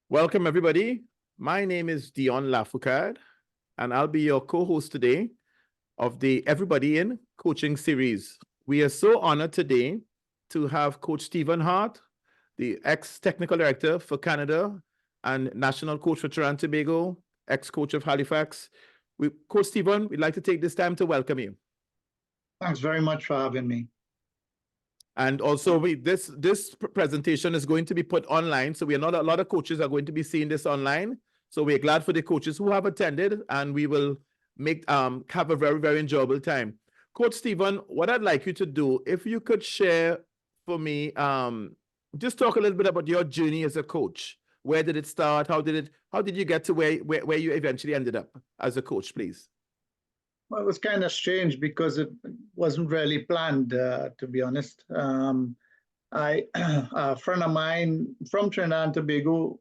Welcome, everybody. My name is Dion Lafoucade, and I'll be your co-host today of the Everybody in Coaching series. We are so honored today to have Coach Stephen Hart, the ex-technical director for Canada and national coach for Trinidad and Tobago, ex-coach of Halifax. Coach Stephen, we'd like to take this time to welcome you. Thanks very much for having me. And also, this presentation is going to be put online, so we are not a lot of coaches are going to be seeing this online. So we're glad for the coaches who have attended, and we will have a very, very enjoyable time. Coach Stephen, what I'd like you to do, if you could share for me, just talk a little bit about your journey as a coach. Where did it start? How did you get to where you eventually ended up as a coach, please? Well, it was kind of strange because it wasn't really planned, to be honest. A friend of mine from Trinidad and Tobago,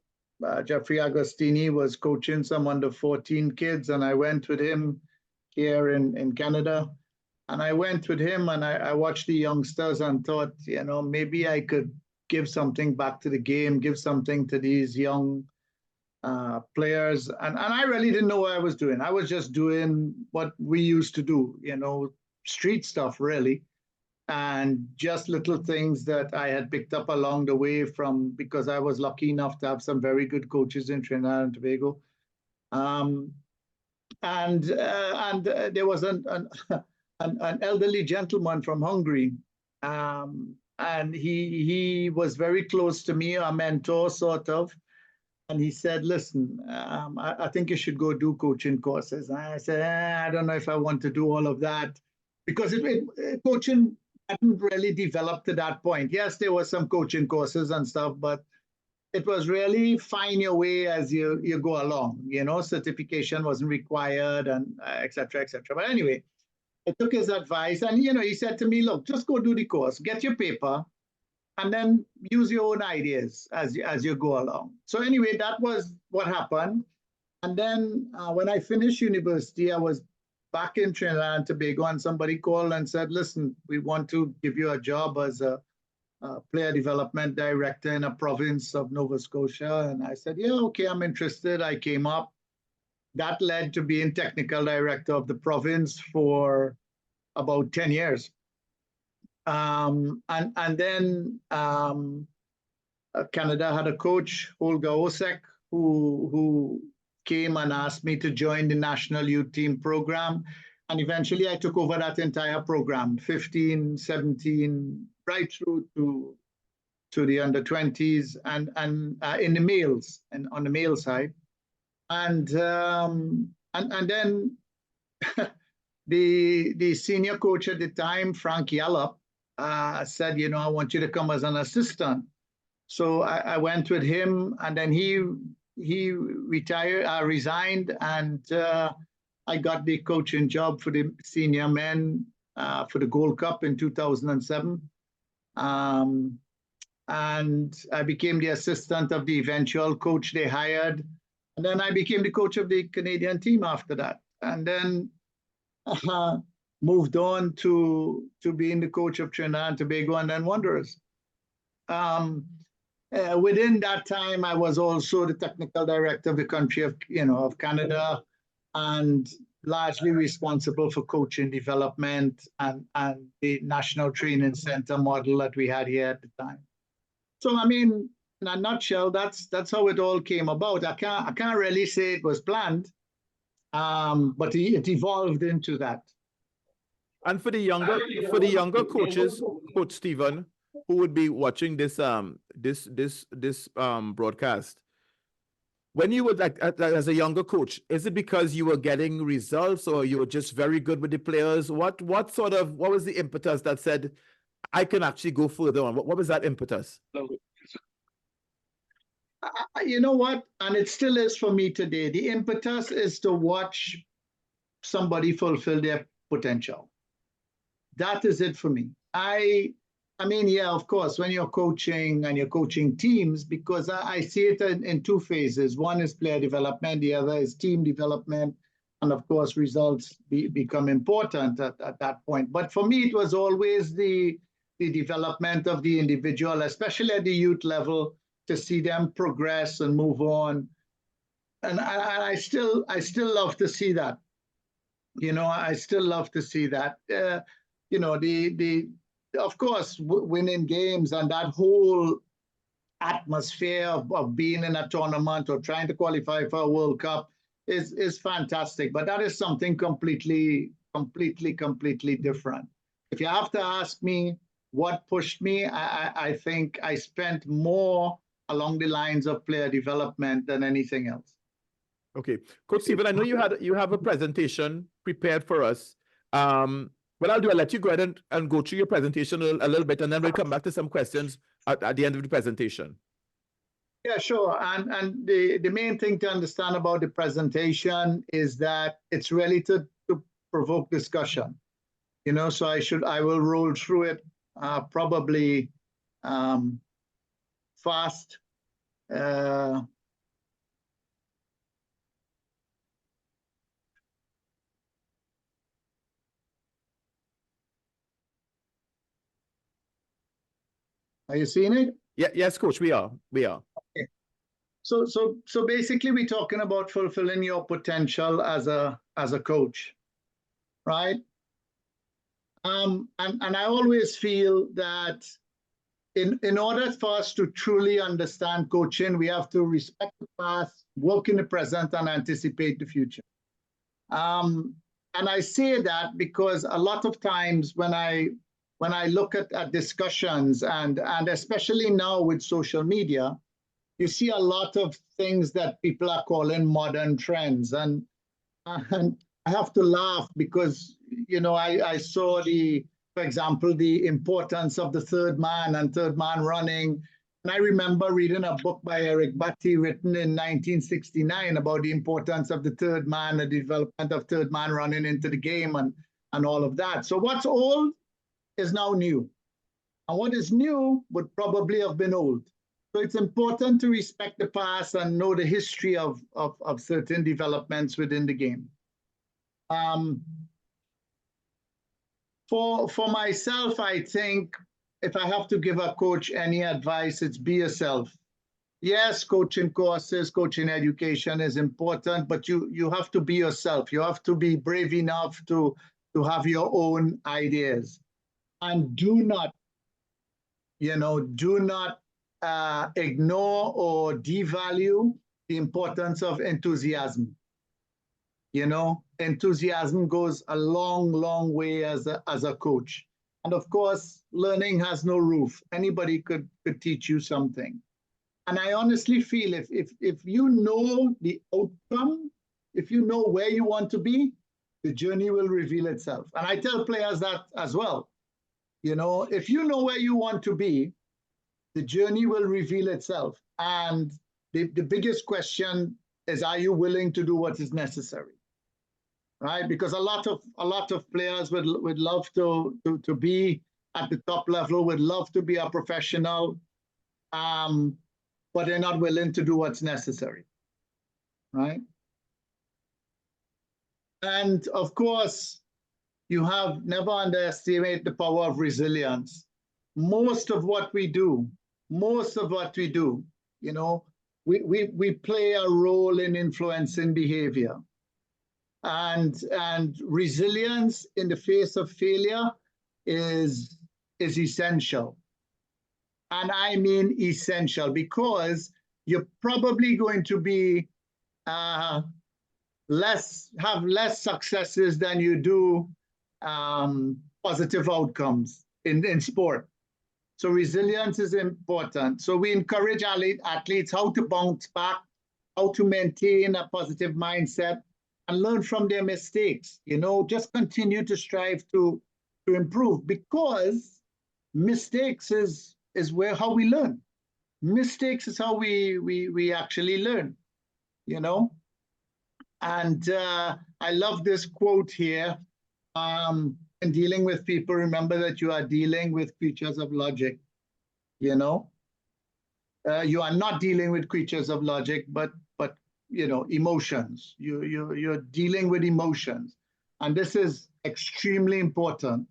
Jeffrey Agostini, was coaching some under 14 kids, and I went with him here in Canada. And I went with him and I watched the youngsters and thought, maybe I could give something back to the game, give something to these young players. And I really didn't know what I was doing. I was just doing what we used to do, street stuff, really. And just little things that I had picked up along the way because I was lucky enough to have some very good coaches in Trinidad and Tobago. And there was an elderly gentleman from Hungary. And he was very close to me, a mentor, sort of. And he said, listen, I think you should go do coaching courses. And I said, I don't know if I want to do all of that. Because coaching hadn't really developed to that point. Yes, there were some coaching courses and stuff, but it was really find your way as you go along. Certification wasn't required, and et cetera, et cetera. But anyway, I took his advice, and he said to me, look, just go do the course, get your paper, and then use your own ideas as you go along. So anyway, that was what happened. And then when I finished university, I was back in Trinidad and Tobago, and somebody called and said, listen, we want to give you a job as a player development director in a province of Nova Scotia. And I said, yeah, okay, I'm interested. I came up. That led to being technical director of the province for about 10 years. And then Canada had a coach, Olga Osek, who came and asked me to join the national youth team program. And eventually I took over that entire program, 15, 17, right through to the under 20s and in the males and on the male side. And then the senior coach at the time, Frank Yallop, said, I want you to come as an assistant. So I went with him, and then he resigned, and I got the coaching job for the senior men for the Gold Cup in 2007. And I became the assistant of the eventual coach they hired. And then I became the coach of the Canadian team after that. And then moved on to being the coach of Trinidad and Tobago and then Wanderers. Within that time, I was also the technical director of the country of Canada, and largely responsible for coaching development and the national training center model that we had here at the time. So, in a nutshell, that's how it all came about. I can't really say it was planned, but it evolved into that. And for the younger coaches, Coach Stephen, who would be watching this broadcast, when you were as a younger coach, is it because you were getting results, or you were just very good with the players? What was the impetus that said, I can actually go further on? What was that impetus? You know what? And it still is for me today. The impetus is to watch somebody fulfill their potential. That is it for me. Yeah, of course, when you're coaching and you're coaching teams, because I see it in two phases. One is player development, the other is team development. And of course, results become important at that point. But for me, it was always the the development of the individual, especially at the youth level, to see them progress and move on. And I still love to see that. I still love to see that. Of course, winning games and that whole atmosphere of being in a tournament or trying to qualify for a World Cup is fantastic. But that is something completely different. If you have to ask me what pushed me, I think I spent more along the lines of player development than anything else. Okay, Coach Stephen, I know you have a presentation prepared for us. What I'll do, I'll let you go ahead and go through your presentation a little bit, and then we'll come back to some questions at the end of the presentation. Yeah, sure. And the main thing to understand about the presentation is that it's really to provoke discussion. So I will roll through it probably fast. Are you seeing it? Yeah, yes, Coach, we are. Okay. So basically, we're talking about fulfilling your potential as a coach, right? And I always feel that in order for us to truly understand coaching, we have to respect the past, work in the present, and anticipate the future. And I say that because a lot of times when I look at discussions and especially now with social media, you see a lot of things that people are calling modern trends. And I have to laugh because, I saw for example, the importance of the third man and third man running. And I remember reading a book by Eric Batty written in 1969 about the importance of the third man, the development of third man running into the game and all of that. So what's old is now new. And what is new would probably have been old. So it's important to respect the past and know the history of certain developments within the game. For myself, I think if I have to give a coach any advice, it's be yourself. Yes, coaching courses, coaching education is important, but you have to be yourself. You have to be brave enough to have your own ideas. And do not ignore or devalue the importance of enthusiasm. Enthusiasm goes a long way as a coach. And of course, learning has no roof. Anybody could teach you something. And I honestly feel if you know the outcome, if you know where you want to be, the journey will reveal itself. And I tell players that as well. If you know where you want to be, the journey will reveal itself. And the biggest question is, are you willing to do what is necessary? Right? Because a lot of players would love to be at the top level, would love to be a professional, but they're not willing to do what's necessary. Right? And of course, you have never underestimate the power of resilience. Most of what we do, we play a role in influencing behavior. And resilience in the face of failure is essential. And I mean essential because you're probably going to be have less successes than you do positive outcomes in sport. So resilience is important. So we encourage athletes how to bounce back, how to maintain a positive mindset, and learn from their mistakes. Just continue to strive to improve, because mistakes is how we learn. Mistakes is how we actually learn. And I love this quote here. In dealing with people, remember that you are dealing with creatures of logic. You are not dealing with creatures of logic, but emotions. You're dealing with emotions, and this is extremely important.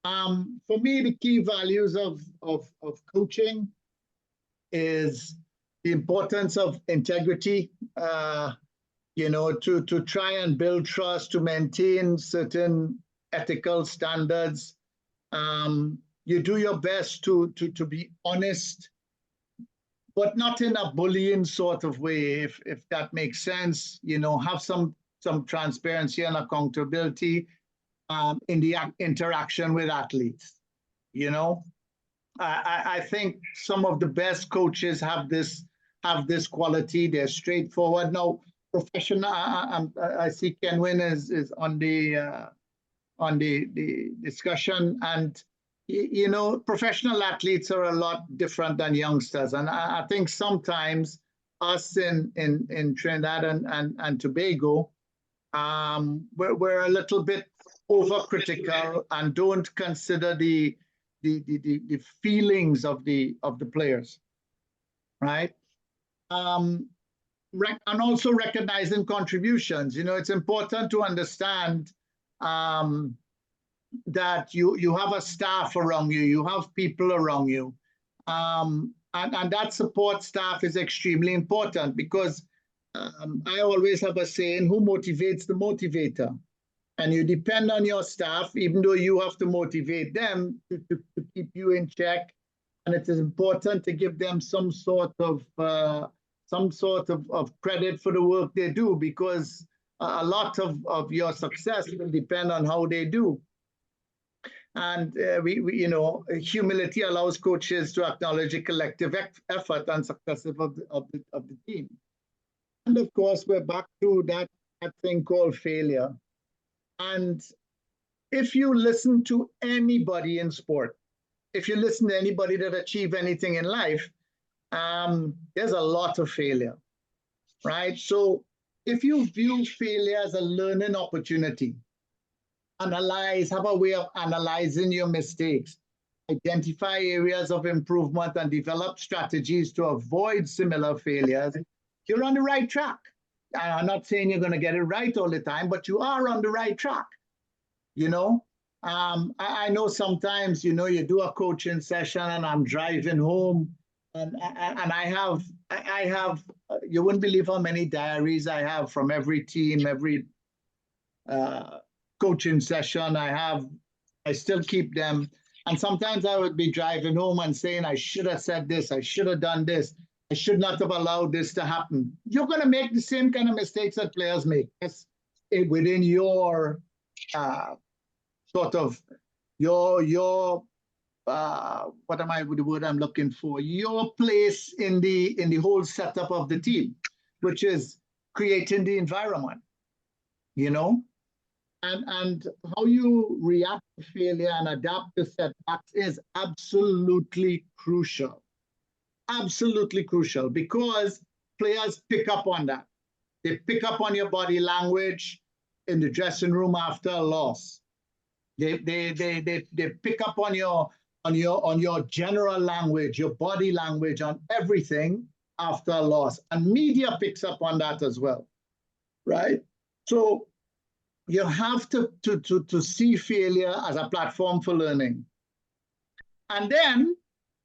For me, the key values of coaching is the importance of integrity, you know, to try and build trust, to maintain certain ethical standards. You do your best to be honest, but not in a bullying sort of way, if that makes sense. You know, have some transparency and accountability in the interaction with athletes. You know, I think some of the best coaches have this quality. They're straightforward. Now, professional. I see Kenwin is on the discussion, and you know, professional athletes are a lot different than youngsters, and I think sometimes us in Trinidad and Tobago, we're a little bit overcritical and don't consider the feelings of the players, right? And also recognizing contributions. You know, it's important to understand that you have a staff around you, you have people around you, and that support staff is extremely important, because I always have a saying, who motivates the motivator? And you depend on your staff, even though you have to motivate them to keep you in check. And it is important to give them some sort of credit for the work they do, because a lot of your success will depend on how they do. And we you know, humility allows coaches to acknowledge a collective effort and success of the team. And of course, we're back to that thing called failure. And if you listen to anybody in sport, if you listen to anybody that achieve anything in life, there's a lot of failure, right? So if you view failure as a learning opportunity, have a way of analyzing your mistakes, identify areas of improvement, and develop strategies to avoid similar failures, you're on the right track. I'm not saying you're going to get it right all the time, but you are on the right track. You know, I know sometimes, you know, you do a coaching session and I'm driving home, and I have you wouldn't believe how many diaries I have from every team, every coaching session I still keep them. And sometimes I would be driving home and saying, I should have said this, I should have done this, I should not have allowed this to happen. You're going to make the same kind of mistakes that players make. It's within your sort of your what am I the word I'm looking for? Your place in the whole setup of the team, which is creating the environment, you know, and how you react to failure and adapt to setbacks is absolutely crucial. Absolutely crucial, because players pick up on that. They pick up on your body language in the dressing room after a loss. They pick up on your general language, your body language, on everything after a loss. And media picks up on that as well, right? So you have to see failure as a platform for learning. And then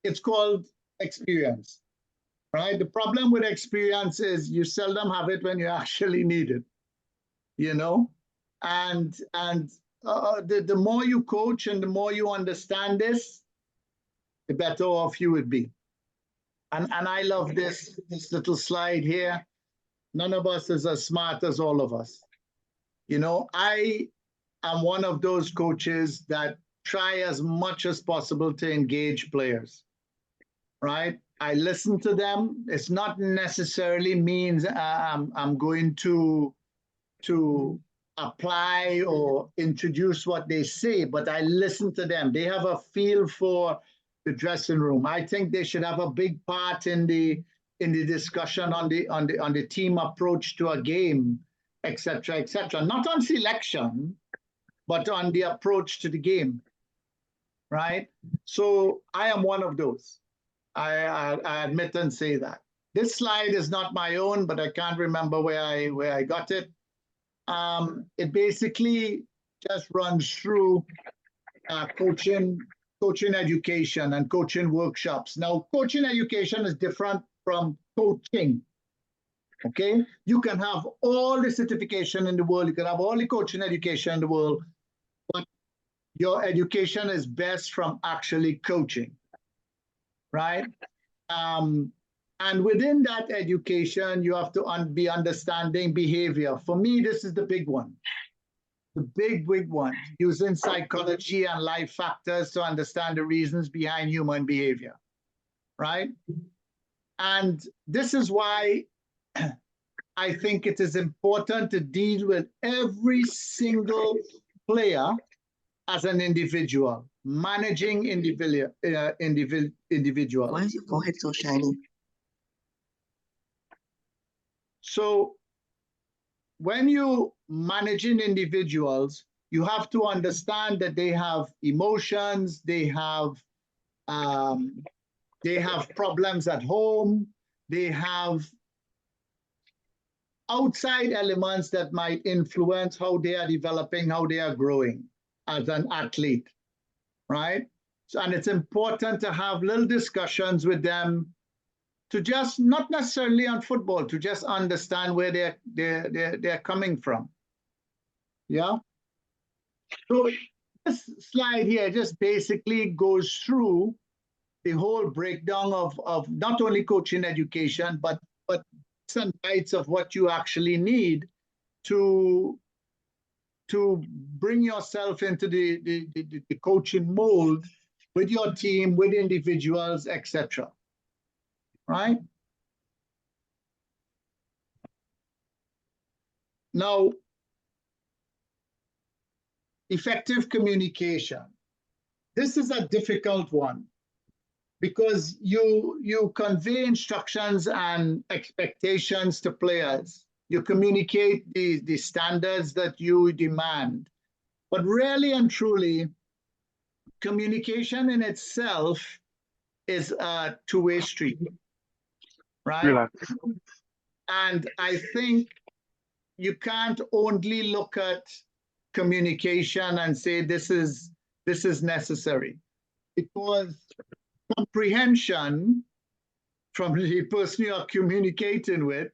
it's called experience, right? The problem with experience is you seldom have it when you actually need it, you know? And the more you coach and the more you understand this, the better off you would be. And I love this little slide here. None of us is as smart as all of us. You know, I am one of those coaches that try as much as possible to engage players, right? I listen to them. It's not necessarily means I'm going to apply or introduce what they say, but I listen to them. They have a feel for the dressing room. I think they should have a big part in the discussion on the team approach to a game, etc., etc. Not on selection, but on the approach to the game, right? So I am one of those. I admit and say that. This slide is not my own, but I can't remember where I got it. It basically just runs through coaching education and coaching workshops. Now, coaching education is different from coaching. Okay, you can have all the certification in the world, you can have all the coaching education in the world, but your education is best from actually coaching, right? And within that education, you have to be understanding behavior. For me, this is the big one. The big one, using psychology and life factors to understand the reasons behind human behavior, right? And this is why I think it is important to deal with every single player as an individual, managing individual. Why is your forehead so shiny? So when you managing individuals, you have to understand that they have emotions, they have problems at home, they have outside elements that might influence how they are developing, how they are growing as an athlete, right? So, and it's important to have little discussions with them to just, not necessarily on football, to just understand where they're coming from. Yeah. So this slide here just basically goes through the whole breakdown of not only coaching education, but some bites of what you actually need to bring yourself into the coaching mold with your team, with individuals, etc. Right? Now, effective communication. This is a difficult one because you convey instructions and expectations to players. You communicate the standards that you demand. But really and truly, communication in itself is a two-way street, right? Relax. And I think you can't only look at communication and say this is necessary, because comprehension from the person you are communicating with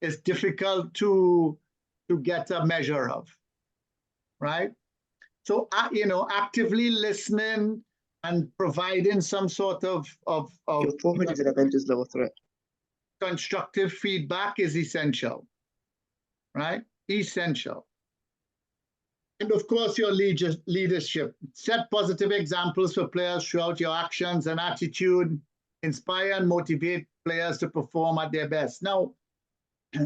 is difficult to get a measure of, right? So actively listening and providing some sort of Your forehead is an Avengers level threat. constructive feedback is essential, right? Essential. And of course, your leadership. Set positive examples for players throughout your actions and attitude. Inspire and motivate players to perform at their best. Now,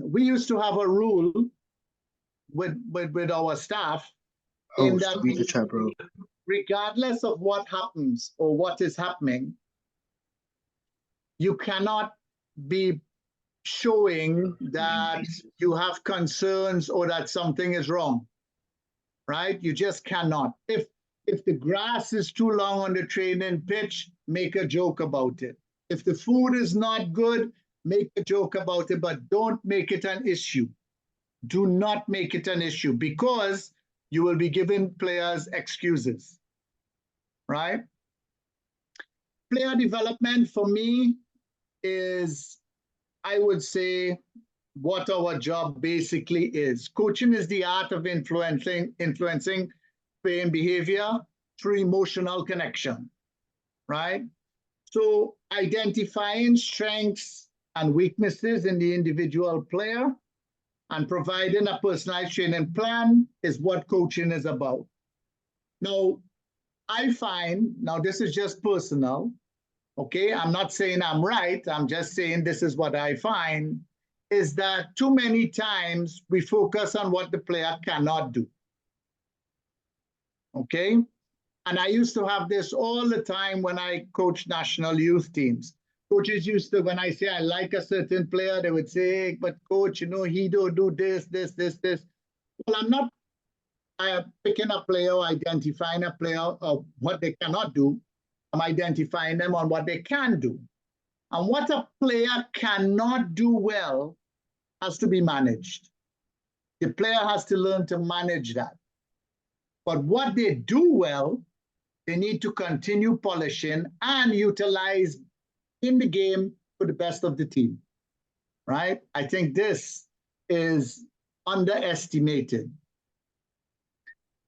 we used to have a rule with our staff in Host, that read the chat, bro. regardless of what happens or what is happening, you cannot be showing that you have concerns or that something is wrong, right? You just cannot. If the grass is too long on the training pitch, make a joke about it. If the food is not good, make a joke about it, but don't make it an issue. Do not make it an issue, because you will be giving players excuses, right? Player development for me is, I would say, what our job basically is. Coaching is the art of influencing playing behavior through emotional connection, right? So identifying strengths and weaknesses in the individual player and providing a personalized training plan is what coaching is about. Now, I find, now this is just personal, okay? I'm not saying I'm right, I'm just saying this is what I find, is that too many times we focus on what the player cannot do, okay? And I used to have this all the time when I coached national youth teams. Coaches used to, when I say I like a certain player, they would say, hey, but coach, he don't do this. Well, I'm not picking a player or identifying a player of what they cannot do. I'm identifying them on what they can do. And what a player cannot do well has to be managed. The player has to learn to manage that. But what they do well They need to continue polishing and utilize in the game for the best of the team, right? I think this is underestimated.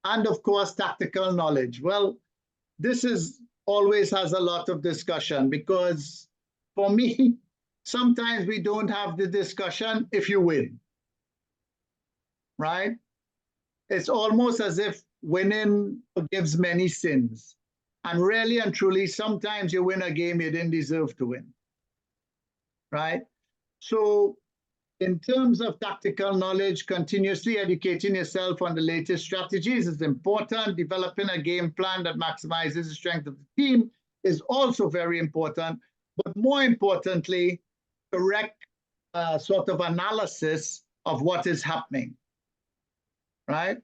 And of course, tactical knowledge. Well, this is always has a lot of discussion because for me, sometimes we don't have the discussion if you win, right? It's almost as if winning forgives many sins. And really and truly, sometimes you win a game you didn't deserve to win, right? So in terms of tactical knowledge, continuously educating yourself on the latest strategies is important. Developing a game plan that maximizes the strength of the team is also very important. But more importantly, correct sort of analysis of what is happening, right?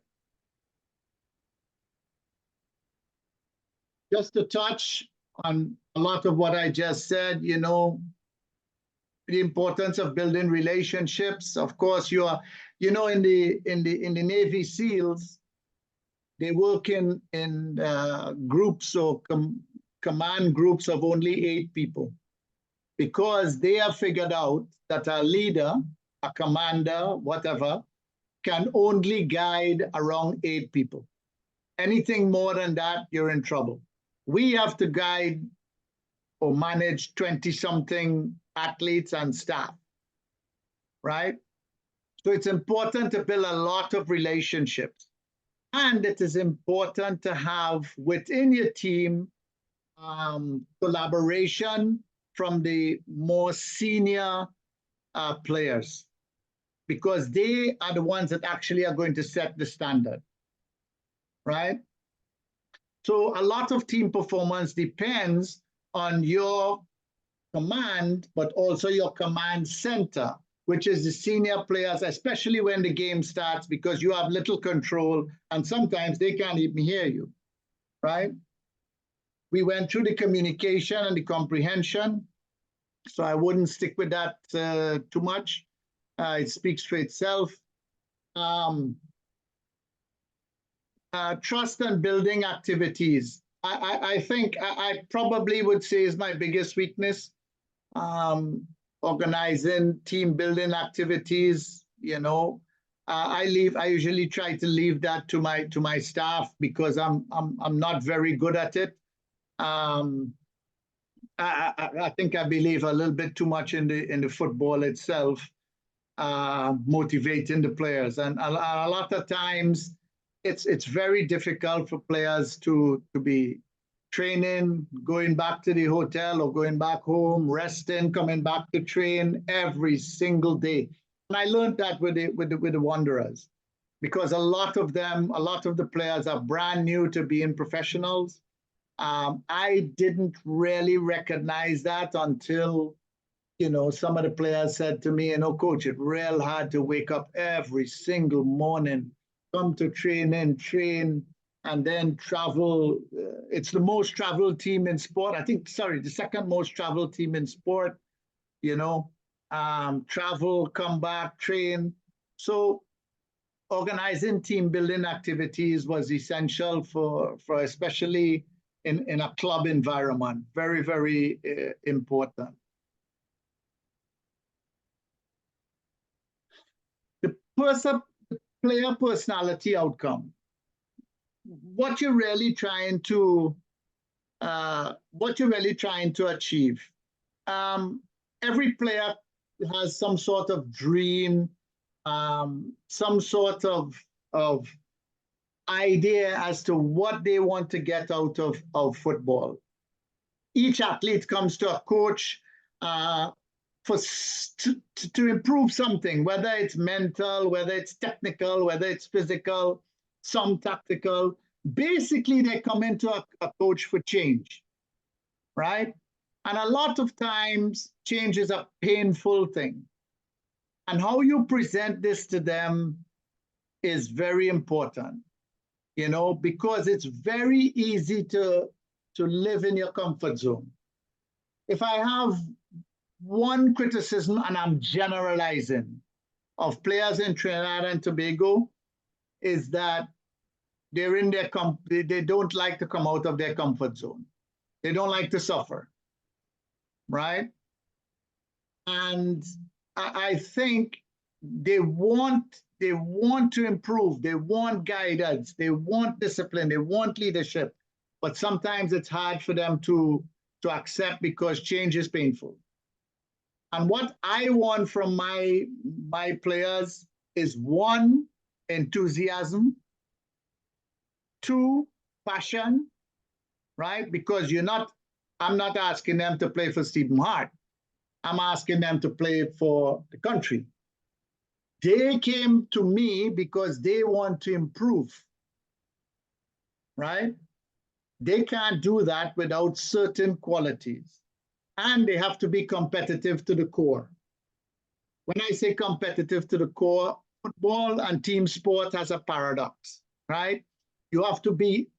Just to touch on a lot of what I just said, you know, the importance of building relationships. Of course, you are, you know, in the Navy SEALs, they work in groups or command groups of only 8 people, because they have figured out that a leader, a commander, whatever, can only guide around 8 people. Anything more than that, you're in trouble. We have to guide or manage 20-something athletes and staff, right? So it's important to build a lot of relationships. And it is important to have within your team collaboration from the more senior players, because they are the ones that actually are going to set the standard, right? So a lot of team performance depends on your command, but also your command center, which is the senior players, especially when the game starts, because you have little control and sometimes they can't even hear you, right? We went through the communication and the comprehension, so I wouldn't stick with that too much. It speaks for itself. Trust and building activities. I think I probably would say is my biggest weakness. Organizing team building activities, you know, I usually try to leave that to my staff because I'm not very good at it. I think I believe a little bit too much in the football itself, motivating the players, and a lot of times it's very difficult for players to be training, going back to the hotel or going back home, resting, coming back to train every single day. And I learned that with the Wanderers, because a lot of the players are brand new to being professionals. I didn't really recognize that until, you know, some of the players said to me, you know, coach, it's real hard to wake up every single morning, come to training, train, and then travel. It's the most traveled team in sport. I think, sorry, the second most traveled team in sport, you know, travel, come back, train. So organizing team building activities was essential for especially in a club environment. Very, very important. The player personality outcome. What you're really trying to achieve. Every player has some sort of dream, some sort of idea as to what they want to get out of football. Each athlete comes to a coach to improve something, whether it's mental, whether it's technical, whether it's physical, some tactical. Basically, they come into a coach for change, right? And a lot of times, change is a painful thing. And how you present this to them is very important, you know, because it's very easy to live in your comfort zone. If I have one criticism, and I'm generalizing, of players in Trinidad and Tobago, is that they're in their they don't like to come out of their comfort zone. They don't like to suffer, right? And I think they want to improve. They want guidance. They want discipline. They want leadership. But sometimes it's hard for them to accept because change is painful. And what I want from my players is 1, enthusiasm, 2, passion, right? Because I'm not asking them to play for Stephen Hart. I'm asking them to play for the country. They came to me because they want to improve, right? They can't do that without certain qualities. And they have to be competitive to the core. When I say competitive to the core, football and team sport has a paradox, right? You have to be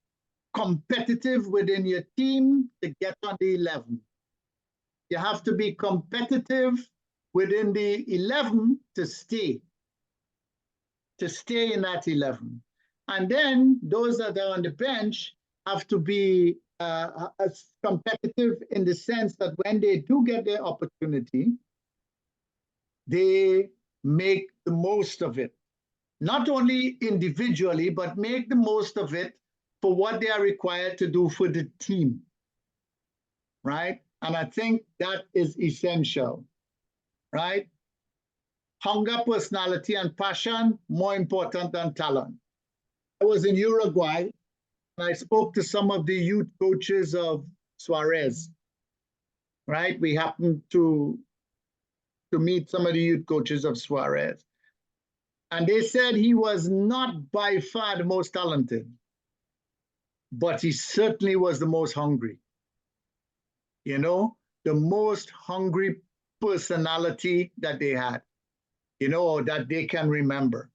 competitive within your team to get on the 11. You have to be competitive within the 11 to stay in that 11. And then those that are on the bench have to be competitive in the sense that when they do get their opportunity, they make the most of it. Not only individually, but make the most of it for what they are required to do for the team, right? And I think that is essential, right? Hunger, personality, and passion, more important than talent. I was in Uruguay, and I spoke to some of the youth coaches of Suarez, right? We happened to meet some of the youth coaches of Suarez. And they said he was not by far the most talented, but he certainly was the most hungry. You know, the most hungry personality that they had, you know, or that they can remember.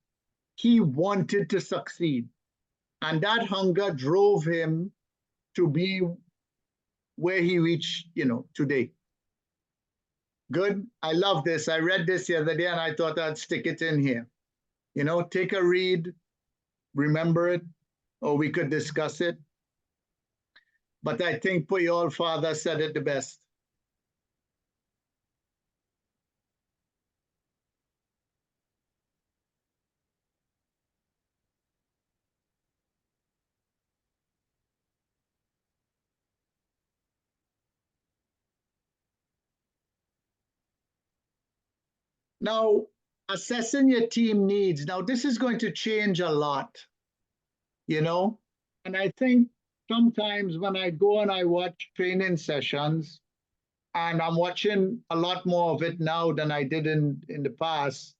He wanted to succeed. And that hunger drove him to be where he reached, you know, today. Good. I love this. I read this the other day and I thought I'd stick it in here. You know, take a read, remember it, or we could discuss it. But I think Puyol father said it the best. Now, assessing your team needs. Now, this is going to change a lot, you know? And I think sometimes when I go and I watch training sessions, and I'm watching a lot more of it now than I did in the past,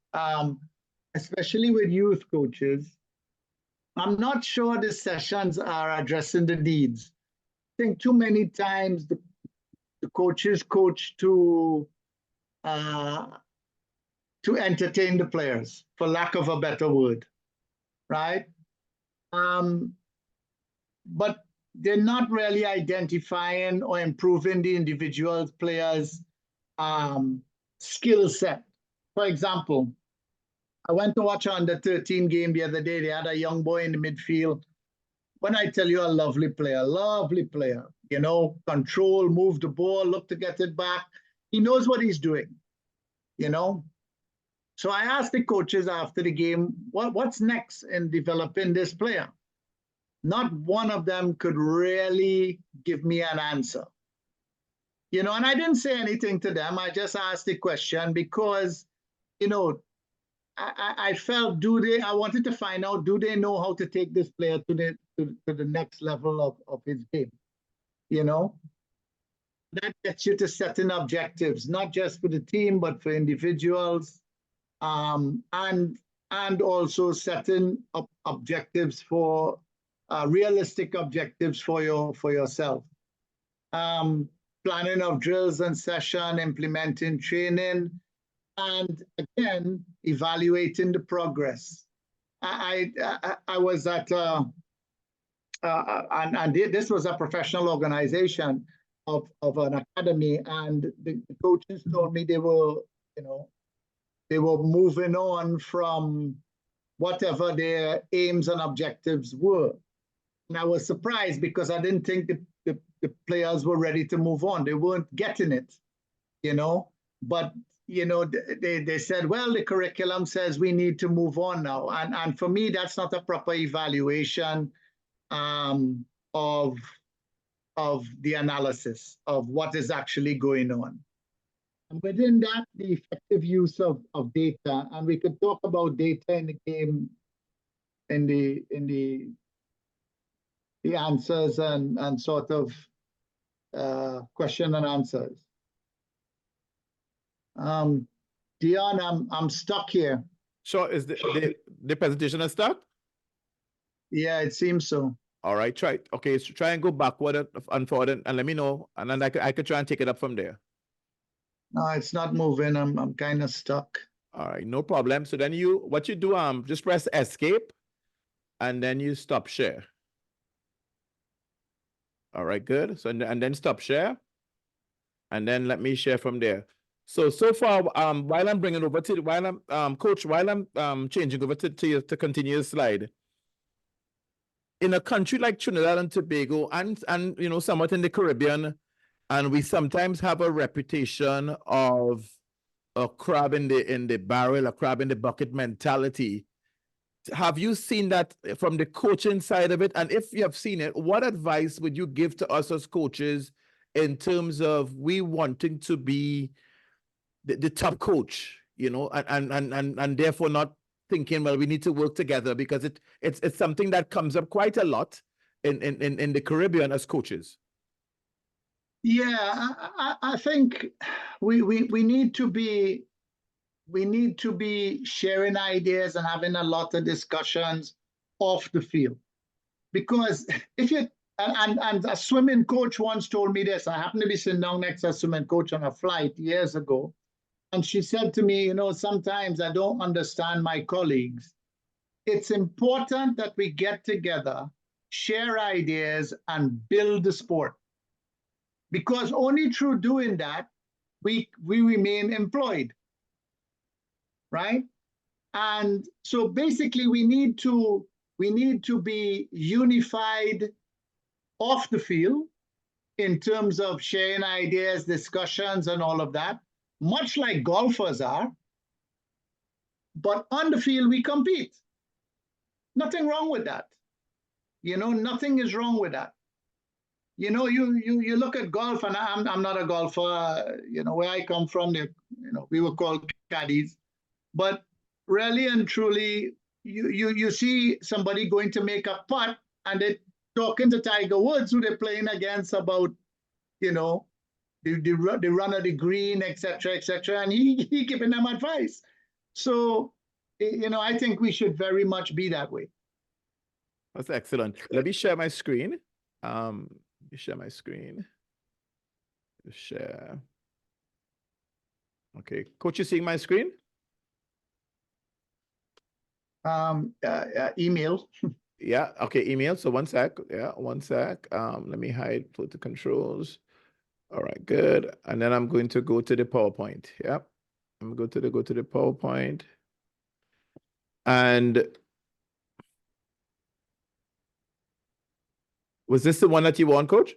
especially with youth coaches, I'm not sure the sessions are addressing the needs. I think too many times the coaches coach to entertain the players, for lack of a better word, right? But they're not really identifying or improving the individual players' skill set. For example, I went to watch on the 13 game the other day. They had a young boy in the midfield. When I tell you a lovely player, you know, control, move the ball, look to get it back. He knows what he's doing, you know. So I asked the coaches after the game, what's next in developing this player? Not one of them could really give me an answer. You know, and I didn't say anything to them. I just asked the question because, you know, I felt, I wanted to find out, do they know how to take this player to the next level of his game? You know, that gets you to setting objectives, not just for the team, but for individuals, and also setting up objectives for realistic objectives for yourself. Planning of drills and session, implementing training, and again, evaluating the progress. I was at, and this was a professional organization of an academy, and the coaches told me they were, you know, they were moving on from whatever their aims and objectives were. And I was surprised because I didn't think the players were ready to move on. They weren't getting it, you know. But, you know, they said, well, the curriculum says we need to move on now. And for me, that's not a proper evaluation of the analysis of what is actually going on. And within that, the effective use of data, and we could talk about data in the game, in the answers and sort of question and answers. Dion, I'm stuck here. Sure, is the presentation is stuck? Yeah, it seems so. All right, try. Okay, so try and go backward and forward and let me know, and then I could try and take it up from there. No, it's not moving. I'm kind of stuck. All right, no problem. So then what you do, just press escape, and then you stop share. All right, good. So and then stop share, and then let me share from there. So far, while I'm bringing over to coach, while I'm changing over to continue the slide. In a country like Trinidad and Tobago and you know, somewhat in the Caribbean, and we sometimes have a reputation of a crab in the barrel, a crab in the bucket mentality. Have you seen that from the coaching side of it? And if you have seen it, what advice would you give to us as coaches in terms of we wanting to be the top coach, you know, and therefore not thinking, well, we need to work together, because it's something that comes up quite a lot in the Caribbean as coaches. Yeah, I think we need to be sharing ideas and having a lot of discussions off the field, because if you and a swimming coach once told me this. I happened to be sitting down next to a swimming coach on a flight years ago. And she said to me, you know, sometimes I don't understand my colleagues. It's important that we get together, share ideas, and build the sport. Because only through doing that, we remain employed, right? And so basically we need to be unified off the field in terms of sharing ideas, discussions, and all of that, much like golfers are. But on the field, we compete. Nothing wrong with that. You know, nothing is wrong with that. You know, you look at golf, and I'm not a golfer. You know, where I come from, you know, we were called caddies. But really and truly, you see somebody going to make a putt, and they're talking to Tiger Woods, who they're playing against, about, you know, the run of the green, etc., and he giving them advice. So, you know, I think we should very much be that way. That's excellent. Let me share my screen. Let me share my screen. Share. Okay, coach, you seeing my screen? Email. Yeah, okay, email. So one sec. Yeah, one sec. Let me hide the controls. All right, good. And then I'm going to go to the PowerPoint. Yeah. I'm going to go to the PowerPoint. And was this the one that you want, coach?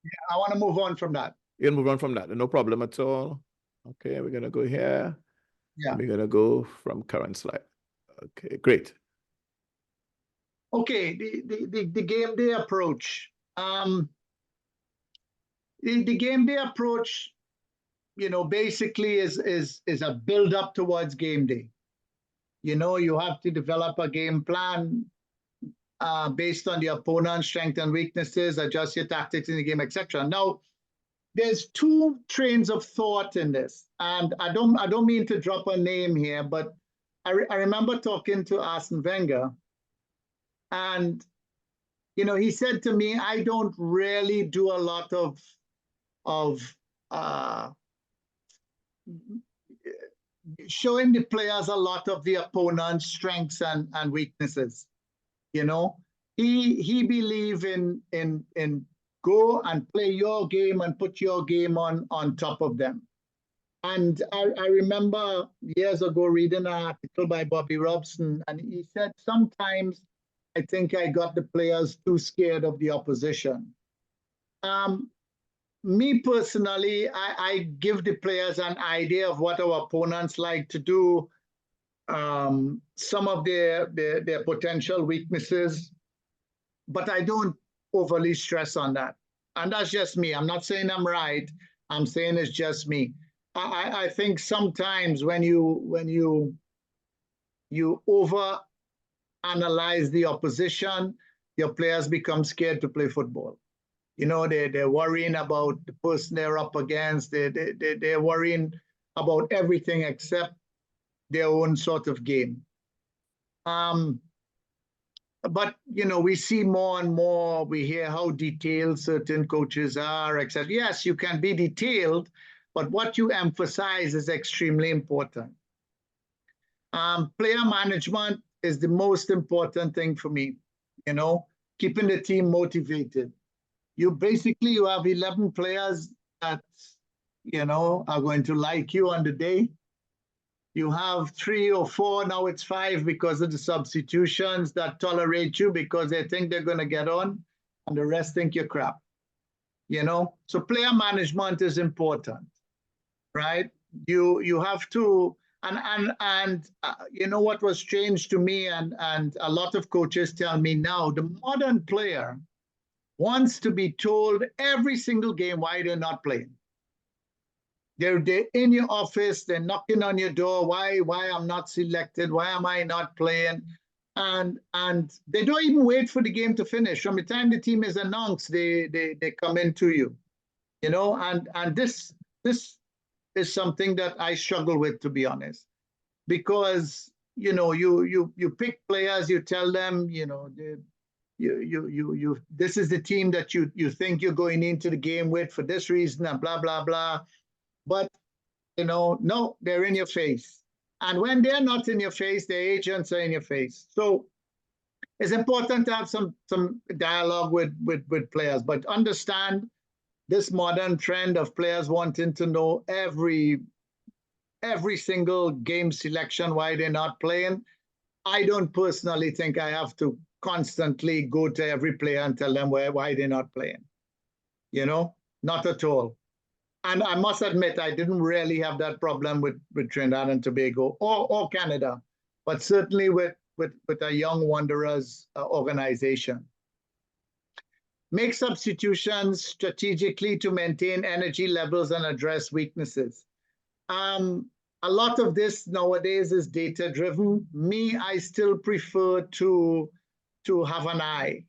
Yeah, I want to move on from that. You're gonna move on from that. No problem at all. Okay, we're gonna go here. Yeah. We're gonna go from current slide. Okay, great. Okay, the game day approach. The game day approach, you know, basically is a build up towards game day. You know, you have to develop a game plan based on the opponent's strengths and weaknesses, adjust your tactics in the game, etc. Now, there's two trains of thought in this, and I don't mean to drop a name here, but I remember talking to Arsene Wenger, and you know, he said to me, I don't really do a lot of showing the players a lot of the opponent's strengths and weaknesses. You know, he believe in go and play your game and put your game on top of them. And I remember years ago reading an article by Bobby Robson, and he said sometimes I think I got the players too scared of the opposition. Me personally, I give the players an idea of what our opponents like to do, some of their potential weaknesses, but I don't overly stress on that. And that's just me. I'm not saying I'm right. I'm saying it's just me. I think sometimes when you over analyze the opposition, your players become scared to play football. You know, they're worrying about the person they're up against. They're worrying about everything except their own sort of game. But, you know, we see more and more, we hear how detailed certain coaches are, etc. Yes, you can be detailed, but what you emphasize is extremely important. Player management is the most important thing for me, you know, keeping the team motivated. You have 11 players that, you know, are going to like you on the day. You have 3 or 4, now it's 5 because of the substitutions that tolerate you because they think they're going to get on, and the rest think you're crap. You know, so player management is important, right? You have to, and you know what was strange to me, and a lot of coaches tell me now, the modern player wants to be told every single game why they're not playing. They're in your office, they're knocking on your door, why I'm not selected, why am I not playing? And they don't even wait for the game to finish. From the time the team is announced, they come into you. You know, and this is something that I struggle with, to be honest. Because, you know, you pick players, you tell them, you know, this is the team that you think you're going into the game with for this reason and blah, blah, blah. But, you know, no, they're in your face. And when they're not in your face, their agents are in your face. So it's important to have some dialogue with players, but understand this modern trend of players wanting to know every single game selection, why they're not playing. I don't personally think I have to constantly go to every player and tell them why they're not playing. You know, not at all. And I must admit, I didn't really have that problem with Trinidad and Tobago or Canada, but certainly with a young Wanderers organization. Make substitutions strategically to maintain energy levels and address weaknesses. A lot of this nowadays is data-driven. Me, I still prefer to have an eye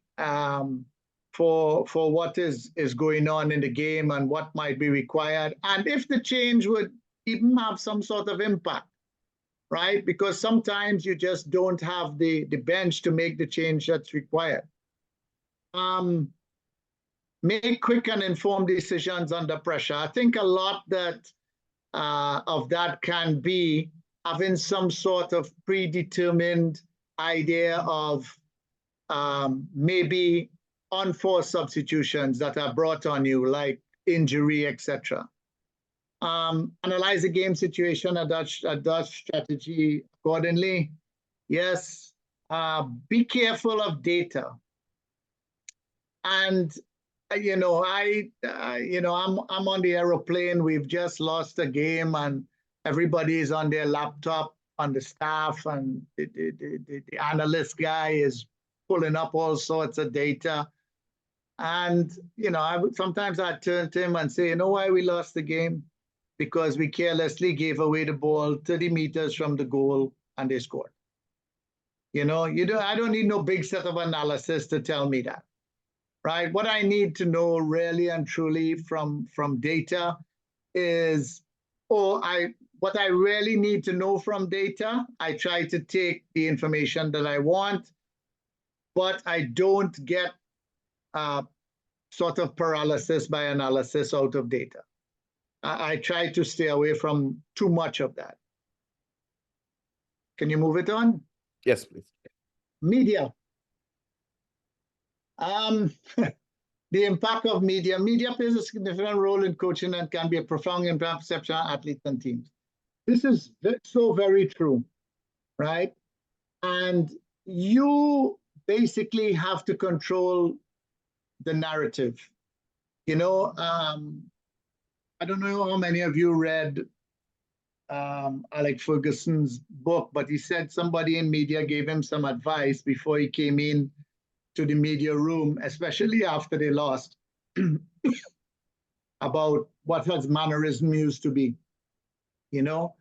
for what is going on in the game and what might be required, and if the change would even have some sort of impact, right? Because sometimes you just don't have the bench to make the change that's required. Make quick and informed decisions under pressure. I think a lot of that can be having some sort of predetermined idea of maybe unforced substitutions that are brought on you, like injury, etc. Analyze the game situation, adapt strategy accordingly. Yes, be careful of data. And you know, I'm on the aeroplane. We've just lost a game, and everybody is on their laptop on the staff, and the analyst guy is pulling up all sorts of data. And, you know, sometimes I'd turn to him and say, you know why we lost the game? Because we carelessly gave away the ball 30 meters from the goal and they scored. You know, I don't need no big set of analysis to tell me that, right? What I need to know really and truly from data is, what I really need to know from data, I try to take the information that I want, but I don't get sort of paralysis by analysis out of data. I try to stay away from too much of that. Can you move it on? Yes, please. Media. The impact of media. Media plays a significant role in coaching and can be a profound impact on perception of athletes and teams. This is so very true, right? And you basically have to control the narrative. You know, I don't know how many of you read Alex Ferguson's book, but he said somebody in media gave him some advice before he came in to the media room, especially after they lost, about what his mannerism used to be, you know?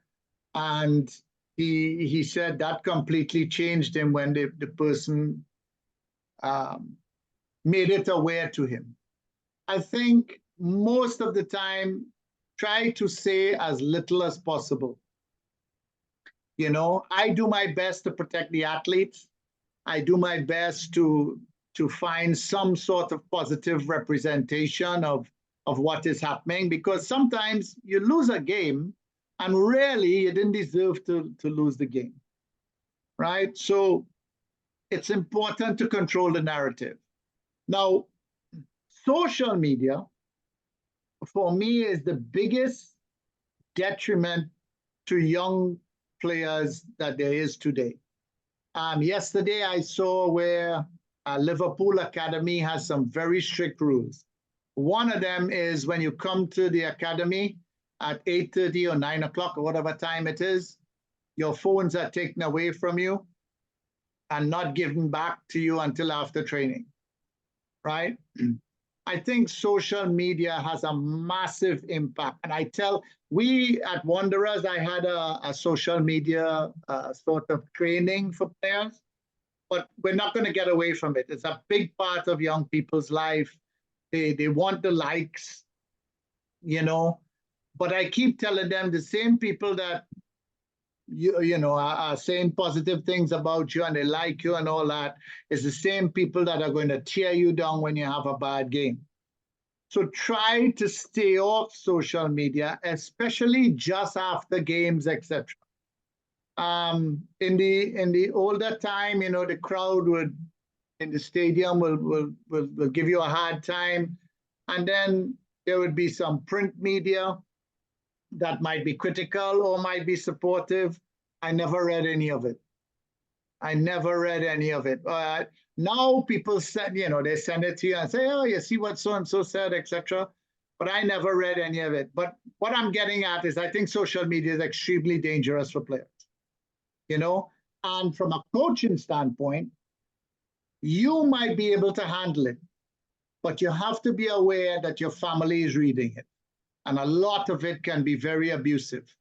And he said that completely changed him when the person made it aware to him. I think most of the time, try to say as little as possible. You know, I do my best to protect the athletes. I do my best to find some sort of positive representation of what is happening, because sometimes you lose a game and really you didn't deserve to lose the game, right? So it's important to control the narrative. Now, social media, for me, is the biggest detriment to young players that there is today. Yesterday, I saw where Liverpool Academy has some very strict rules. One of them is when you come to the academy at 8:30 or 9 o'clock or whatever time it is, your phones are taken away from you and not given back to you until after training, right? I think social media has a massive impact. And I tell, we at Wanderers, I had a social media sort of training for players, but we're not going to get away from it. It's a big part of young people's life. They want the likes, you know, but I keep telling them the same people that, you know, are saying positive things about you and they like you and all that is the same people that are going to tear you down when you have a bad game. So try to stay off social media, especially just after games, etc. In the older time, you know, the crowd would in the stadium will give you a hard time, and then there would be some print media that might be critical or might be supportive. I never read any of it. I never read any of it. Now people send, you know, they send it to you and say, oh, you see what so-and-so said, etc. But I never read any of it. But what I'm getting at is I think social media is extremely dangerous for players, you know? And from a coaching standpoint, you might be able to handle it, but you have to be aware that your family is reading it. And a lot of it can be very abusive,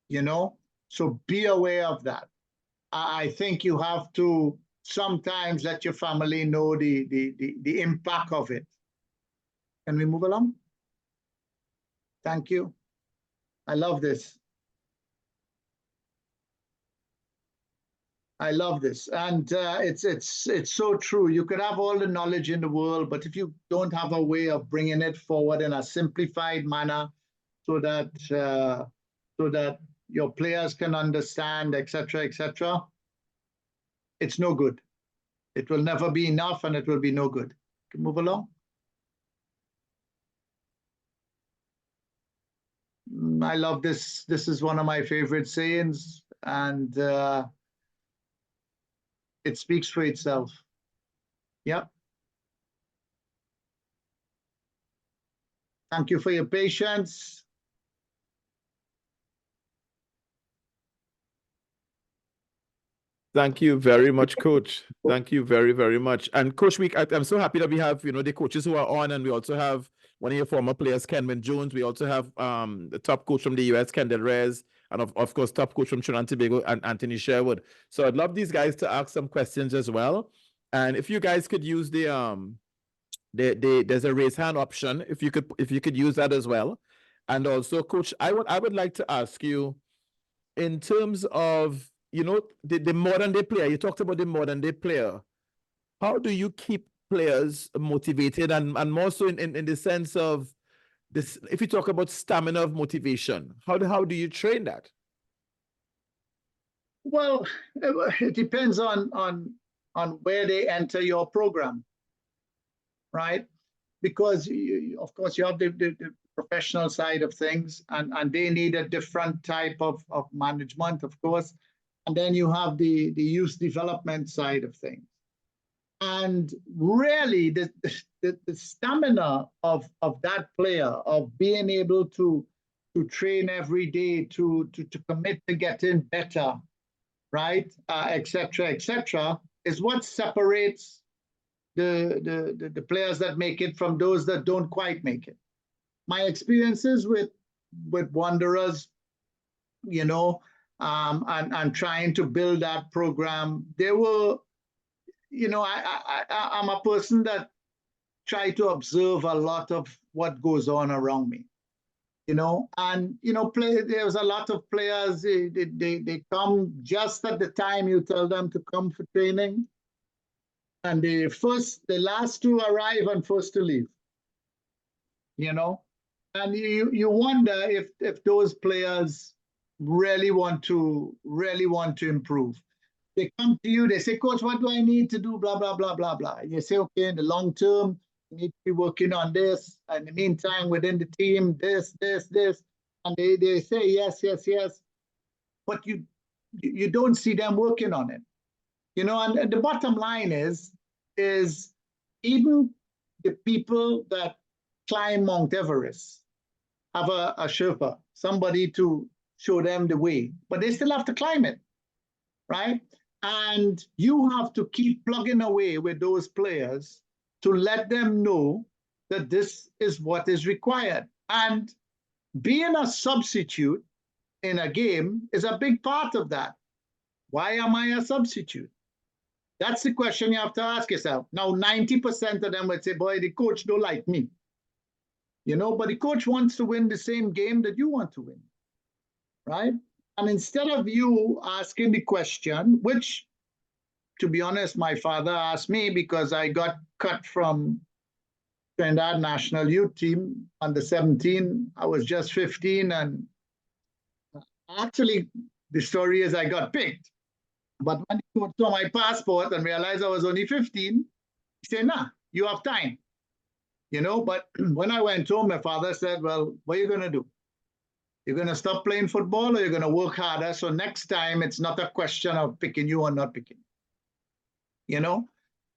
you know? So be aware of that. I think you have to sometimes let your family know the impact of it. Can we move along? Thank you. I love this. I love this. And it's so true. You could have all the knowledge in the world, but if you don't have a way of bringing it forward in a simplified manner so that your players can understand, etc., etc., it's no good. It will never be enough and it will be no good. Can move along. I love this. This is one of my favorite sayings, and it speaks for itself. Yep. Thank you for your patience. Thank you very much, Coach. Thank you very, very much. And Coach, I'm so happy that we have, you know, the coaches who are on, and we also have one of your former players, Kenwin Jones. We also have the top coach from the US, Kendall Reyes, and of course, top coach from Trinidad and Tobago, and Anthony Sherwood. So I'd love these guys to ask some questions as well. And if you guys could use there's a raise hand option, if you could use that as well. And also, Coach, I would like to ask you, in terms of, you know, the modern day player, you talked about the modern day player. How do you keep players motivated, and more so in the sense of this, if you talk about stamina of motivation, how do you train that? Well, it depends on where they enter your program, right? Because of course you have the professional side of things, and they need a different type of management, of course. And then you have the youth development side of things. And really, the stamina of that player, of being able to train every day, to commit to getting better, right, et cetera, is what separates the players that make it from those that don't quite make it. My experiences with Wanderers, you know, and trying to build that program, they were, you know, I'm a person that try to observe a lot of what goes on around me, you know, and, you know, there's a lot of players, they come just at the time you tell them to come for training, and the last to arrive and first to leave, you know, and you wonder if those players really want to improve. They come to you, they say, Coach, what do I need to do? Blah, blah, blah, blah, blah. And you say, okay, in the long term, you need to be working on this. And in the meantime, within the team, this. And they say, yes. But you don't see them working on it. You know, and the bottom line is even the people that climb Mount Everest have a Sherpa, somebody to show them the way, but they still have to climb it, right? And you have to keep plugging away with those players to let them know that this is what is required. And being a substitute in a game is a big part of that. Why am I a substitute? That's the question you have to ask yourself. Now, 90% of them would say, boy, the coach don't like me. You know, but the coach wants to win the same game that you want to win, right? And instead of you asking the question, which, to be honest, my father asked me because I got cut from Trinidad national youth team under 17. I was just 15. And actually, the story is I got picked. But when the coach saw my passport and realized I was only 15, he said, nah, you have time. You know, but when I went home, my father said, well, what are you going to do? You're going to stop playing football or you're going to work harder? So next time, it's not a question of picking you or not picking, you know?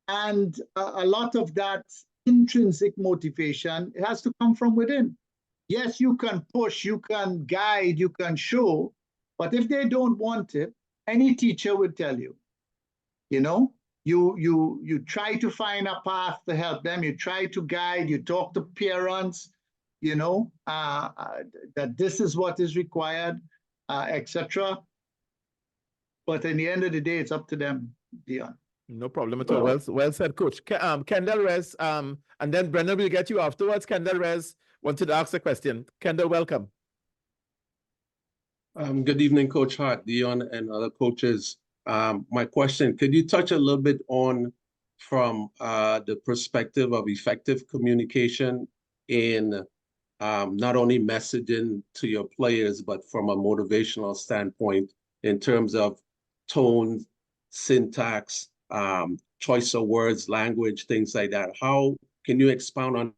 And a lot of that intrinsic motivation, it has to come from within. Yes, you can push, you can guide, you can show, but if they don't want it, any teacher would tell you, you know? You try to find a path to help them, you try to guide, you talk to parents, you know, that this is what is required, etc. But in the end of the day, it's up to them, Dion. No problem at all. Well said, Coach. Kendall Rez, and then Brendan will get you afterwards. Kendall Rez wanted to ask a question. Kendall, welcome. Good evening, Coach Hart, Dion, and other coaches. My question, could you touch a little bit on from the perspective of effective communication in not only messaging to your players, but from a motivational standpoint in terms of tone, syntax, choice of words, language, things like that? How can you expound on?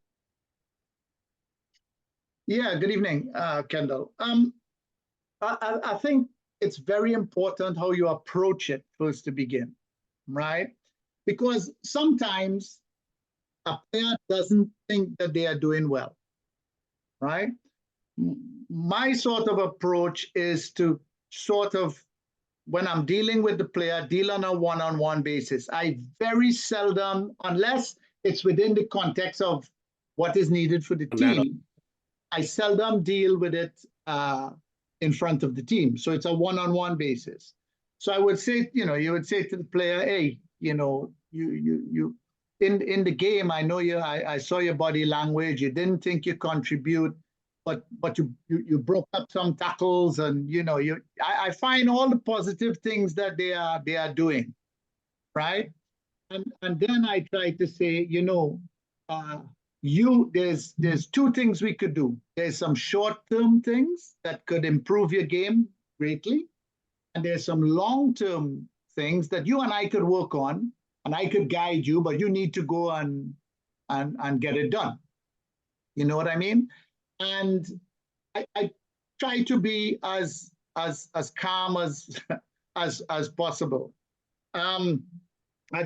Yeah, good evening, Kendall. I think it's very important how you approach it first to begin, right? Because sometimes a player doesn't think that they are doing well, right? My sort of approach is to sort of, when I'm dealing with the player, deal on a one-on-one basis. I very seldom, unless it's within the context of what is needed for the team, I seldom deal with it in front of the team. So it's a one-on-one basis. So I would say, you know, you would say to the player, hey, you know, you in the game, I know you, I saw your body language. You didn't think you contribute, but you broke up some tackles, and you know, I find all the positive things that they are doing, right? And then I try to say, you know, there's two things we could do. There's some short-term things that could improve your game greatly, and there's some long-term things that you and I could work on, and I could guide you, but you need to go and get it done. You know what I mean? And I try to be as calm as possible. I'll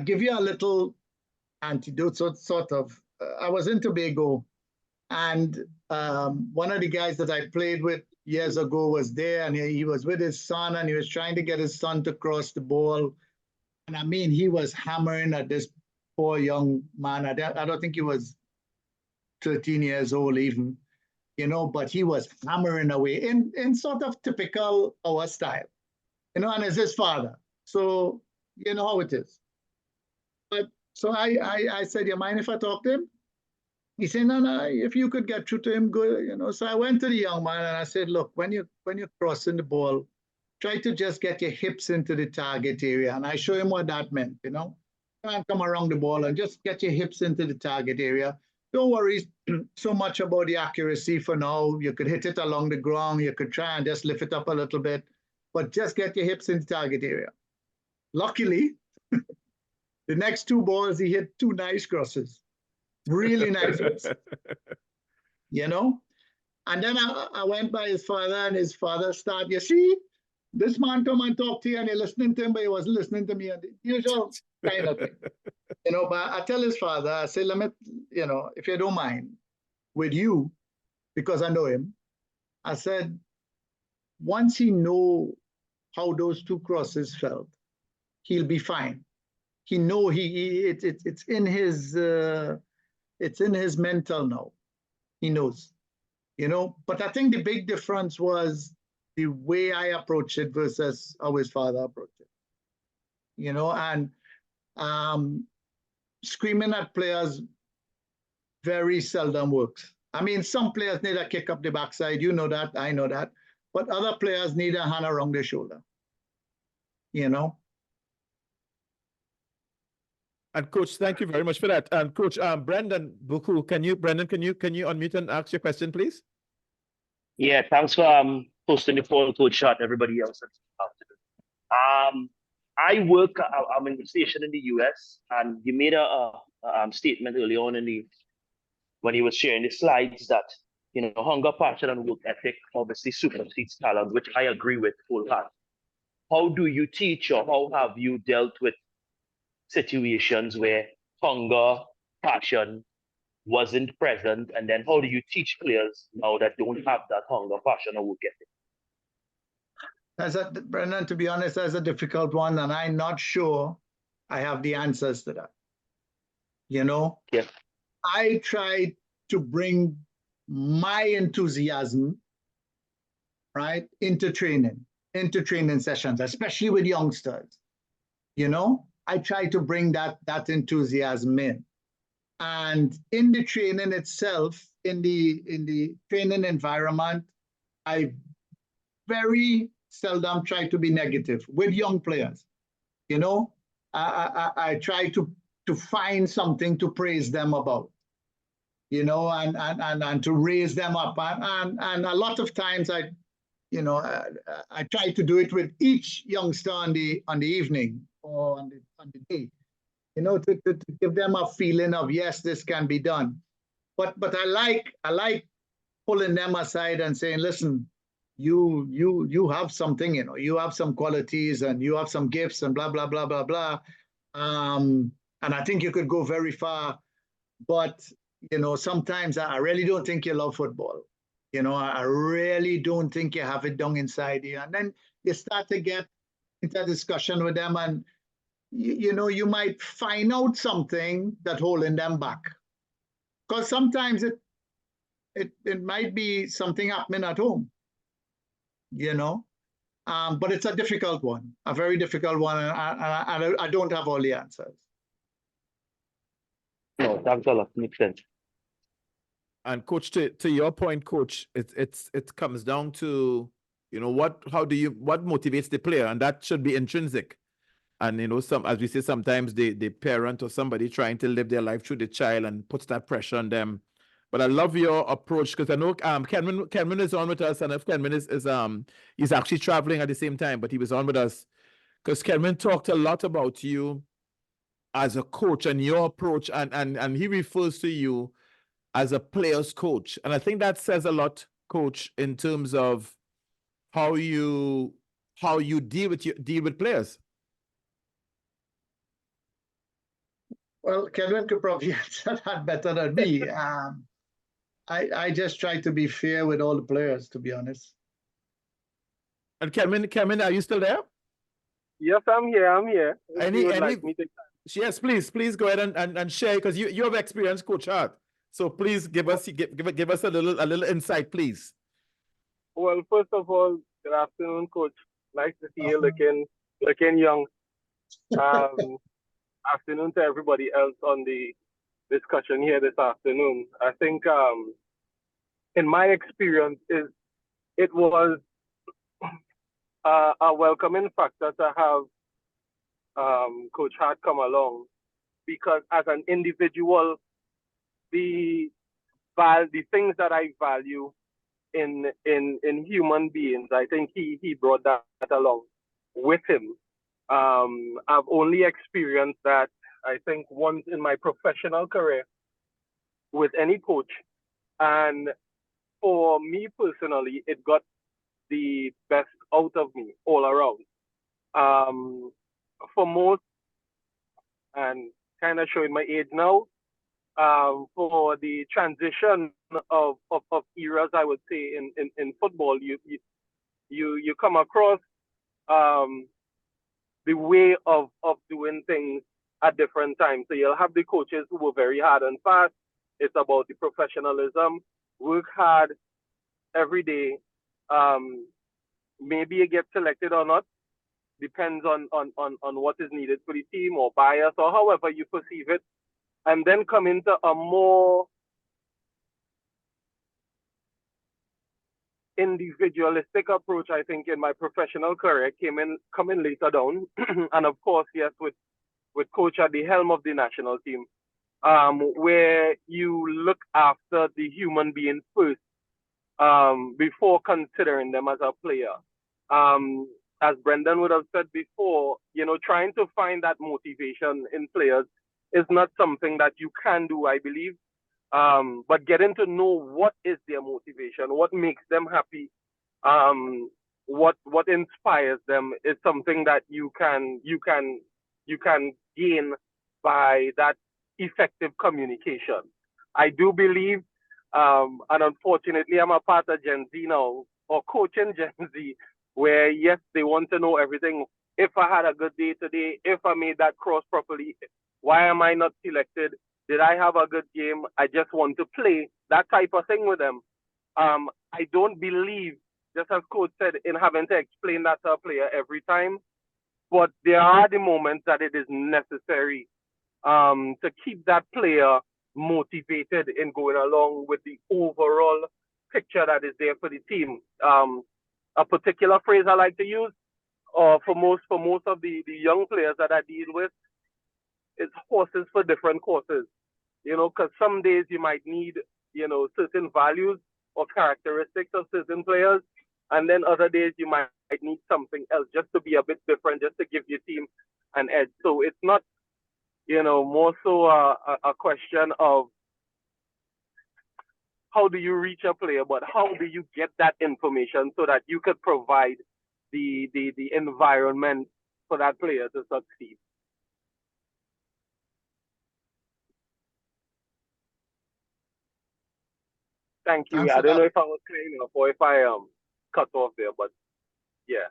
give you a little antidote, sort of. I was in Tobago, and one of the guys that I played with years ago was there, and he was with his son, and he was trying to get his son to cross the ball. And I mean, he was hammering at this poor young man. I don't think he was 13 years old even, you know, but he was hammering away in sort of typical our style, you know, and it's his father. So, you know how it is. But so I said, you mind if I talk to him? He said, no, if you could get through to him, good, you know. So I went to the young man and I said, look, when you're crossing the ball, try to just get your hips into the target area. And I show him what that meant, you know. And come around the ball and just get your hips into the target area. Don't worry so much about the accuracy for now. You could hit it along the ground. You could try and just lift it up a little bit, but just get your hips in the target area. Luckily, the next two balls, he hit two nice crosses. Really nice crosses. You know? And then I went by his father, and his father started, you see, this man come and talk to you, and you're listening to him, but he wasn't listening to me, and the usual kind of thing. You know, but I tell his father, I say, let me, you know, if you don't mind, with you, because I know him, I said, once he know how those two crosses felt, he'll be fine. He know it's in his mental now. He knows, you know. But I think the big difference was the way I approached it versus how his father approached it. You know, and screaming at players very seldom works. I mean, some players need a kick up the backside. You know that, I know that. But other players need a hand around their shoulder. You know. And Coach, thank you very much for that. And Coach, Brendan Buku, can you unmute and ask your question, please? Yeah, thanks for hosting the poll, Coach Hart, everybody else. I'm in the station in the US, and you made a statement early on when he was sharing the slides that, you know, hunger, passion, and work ethic obviously supersedes talent, which I agree with wholeheartedly. How do you teach, or how have you dealt with situations where hunger, passion wasn't present, and then how do you teach players now that don't have that hunger, passion, or work ethic? Brendan, to be honest, that's a difficult one, and I'm not sure I have the answers to that. You know, yeah. I try to bring my enthusiasm, right, into training sessions, especially with youngsters. You know, I try to bring that enthusiasm in. And in the training itself, in the training environment, I very seldom try to be negative with young players. You know, I try to find something to praise them about, you know, and to raise them up. And a lot of times I try to do it with each youngster on the evening or on the day, you know, to give them a feeling of, yes, this can be done. But I like pulling them aside and saying, listen, you have something, you know, you have some qualities and you have some gifts and blah, blah, blah, blah, blah. And I think you could go very far, but, you know, sometimes I really don't think you love football. You know, I really don't think you have it down inside you. And then you start to get into a discussion with them, and, you know, you might find out something that's holding them back. Because sometimes it might be something happening at home, you know. But it's a difficult one, a very difficult one, and I don't have all the answers. No, thanks a lot. Makes sense. And Coach, to your point, Coach, it comes down to, you know, what motivates the player, and that should be intrinsic. And, you know, as we say, sometimes the parent or somebody trying to live their life through the child and puts that pressure on them. But I love your approach, because I know Kenman is on with us, and if Kenman is he's actually traveling at the same time, but he was on with us because Kenman talked a lot about you as a coach and your approach, and he refers to you as a player's coach. And I think that says a lot, Coach, in terms of how you deal with players. Well, Kevin could probably answer that better than me. I just try to be fair with all the players, to be honest. And Kevin, are you still there? Yes, I'm here. If you would like me to... Yes, please go ahead and share, because you have experience, Coach Hart. So please give us a little insight, please. Well, first of all, good afternoon, Coach. Nice to see you looking young. Afternoon to everybody else on the discussion here this afternoon. I think in my experience it was a welcoming factor to have Coach Hart come along, because as an individual, the things that I value in human beings, I think he brought that along with him. I've only experienced that, I think, once in my professional career with any coach. And for me personally, it got the best out of me all around. For most, and kind of showing my age now, for the transition of eras, I would say, in football, you come across the way of doing things at different times. So you'll have the coaches who were very hard and fast. It's about the professionalism, work hard every day. Maybe you get selected or not, depends on what is needed for the team, or bias, or however you perceive it. And then come into a more individualistic approach, I think, in my professional career, coming later down. And of course, yes, with coach at the helm of the national team, where you look after the human being first, before considering them as a player. As Brendan would have said before, trying to find that motivation in players is not something that you can do, I believe. But getting to know what is their motivation, what makes them happy, what inspires them is something that you can gain by that effective communication. I do believe, and unfortunately, I'm a part of Gen Z now, or coaching Gen Z, where yes, they want to know everything. If I had a good day today, if I made that cross properly, why am I not selected? Did I have a good game? I just want to play, that type of thing with them. I don't believe, just as coach said, in having to explain that to a player every time. But there are the moments that it is necessary to keep that player motivated in going along with the overall picture that is there for the team. A particular phrase I like to use, for most of the young players that I deal with, is horses for different courses. Because some days you might need, certain values or characteristics of certain players, and then other days you might need something else just to be a bit different, just to give your team an edge. So it's not, more so a question of how do you reach a player, but how do you get that information so that you could provide the environment for that player to succeed. Thank you. I don't know if I was clear enough or if I cut off there, but yeah.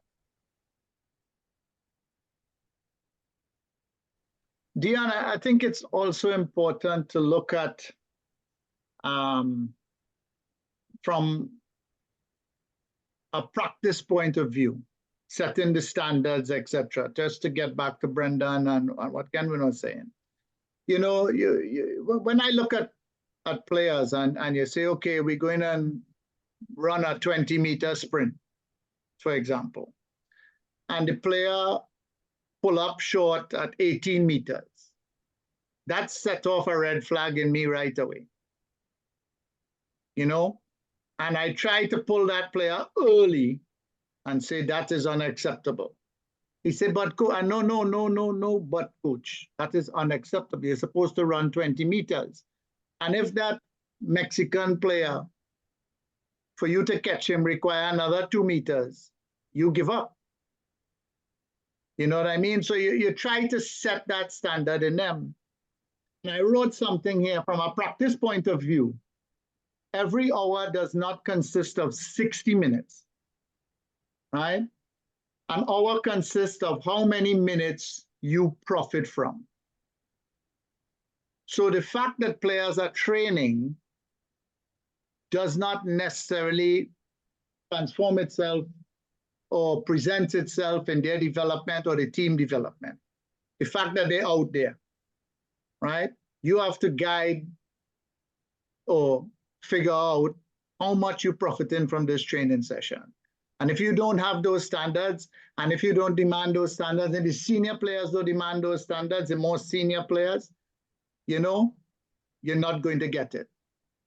Dion, I think it's also important to look at from a practice point of view, setting the standards, etc. Just to get back to Brendan and what Kenwin was saying. When I look at players and you say, okay, we're going to run a 20-meter sprint, for example, and the player pull up short at 18 meters, that set off a red flag in me right away. And I try to pull that player early and say that is unacceptable. He said, but no, but coach, that is unacceptable. You're supposed to run 20 meters. And if that Mexican player, for you to catch him, require another 2 meters, you give up. You know what I mean? So you try to set that standard in them. And I wrote something here from a practice point of view. Every hour does not consist of 60 minutes, right? An hour consists of how many minutes you profit from. So the fact that players are training does not necessarily transform itself or present itself in their development or the team development. The fact that they're out there, right? You have to guide or figure out how much you're profiting from this training session. And if you don't have those standards, and if you don't demand those standards, and the senior players don't demand those standards, the more senior players, you know, you're not going to get it.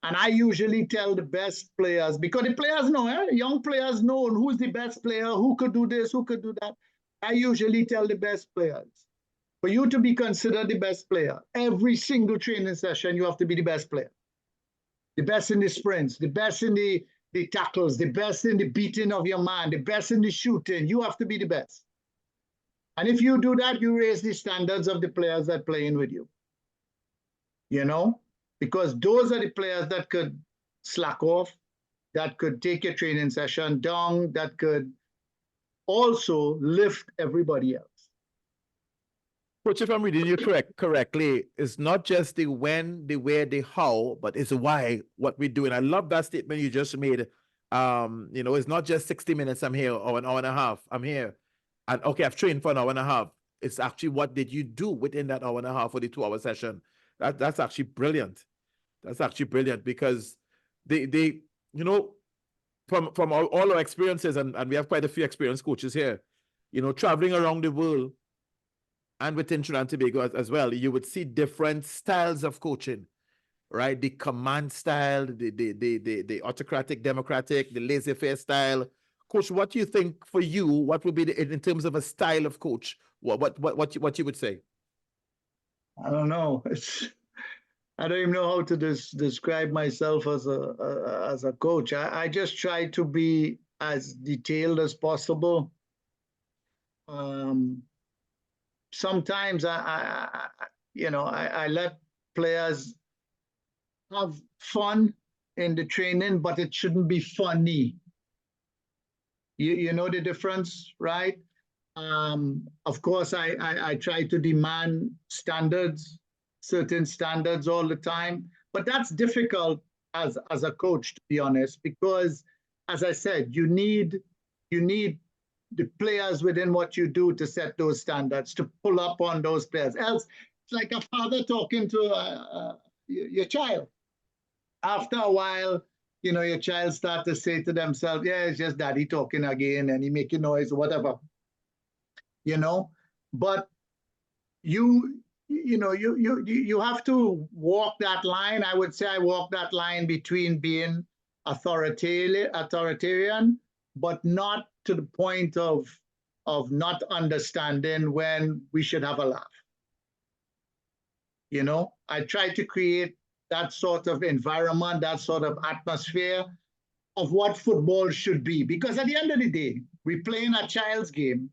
And I usually tell the best players, because the players know, young players know who's the best player, who could do this, who could do that. I usually tell the best players, for you to be considered the best player, every single training session, you have to be the best player. The best in the sprints, the best in the tackles, the best in the beating of your man, the best in the shooting. You have to be the best. And if you do that, you raise the standards of the players that play in with you. You know? Because those are the players that could slack off, that could take your training session down, that could also lift everybody else. Coach, if I'm reading you correctly, it's not just the when, the where, the how, but it's why, what we do. And I love that statement you just made. You know, it's not just 60 minutes I'm here or an hour and a half I'm here. And okay, I've trained for an hour and a half. It's actually what did you do within that hour and a half or the 2-hour session. That's actually brilliant. That's actually brilliant because they you know, from all our experiences, and we have quite a few experienced coaches here, you know, traveling around the world and within Trinidad and Tobago as well, you would see different styles of coaching, right? The command style, the autocratic, democratic, the laissez-faire style. Coach, what do you think for you, what would be in terms of a style of coach, what you would say? I don't know. I don't even know how to describe myself as a coach. I just try to be as detailed as possible. Sometimes I let players have fun in the training, but it shouldn't be funny. You know the difference, right? Of course, I try to demand standards, certain standards all the time, but that's difficult as a coach, to be honest, because as I said, you need the players within what you do to set those standards, to pull up on those players. Else, it's like a father talking to your child. After a while, you know, your child starts to say to themselves, yeah, it's just daddy talking again and he making noise or whatever, you know. But you have to walk that line. I would say I walk that line between being authoritarian, but not to the point of not understanding when we should have a laugh. You know, I try to create that sort of environment, that sort of atmosphere of what football should be. Because at the end of the day, we're playing a child's game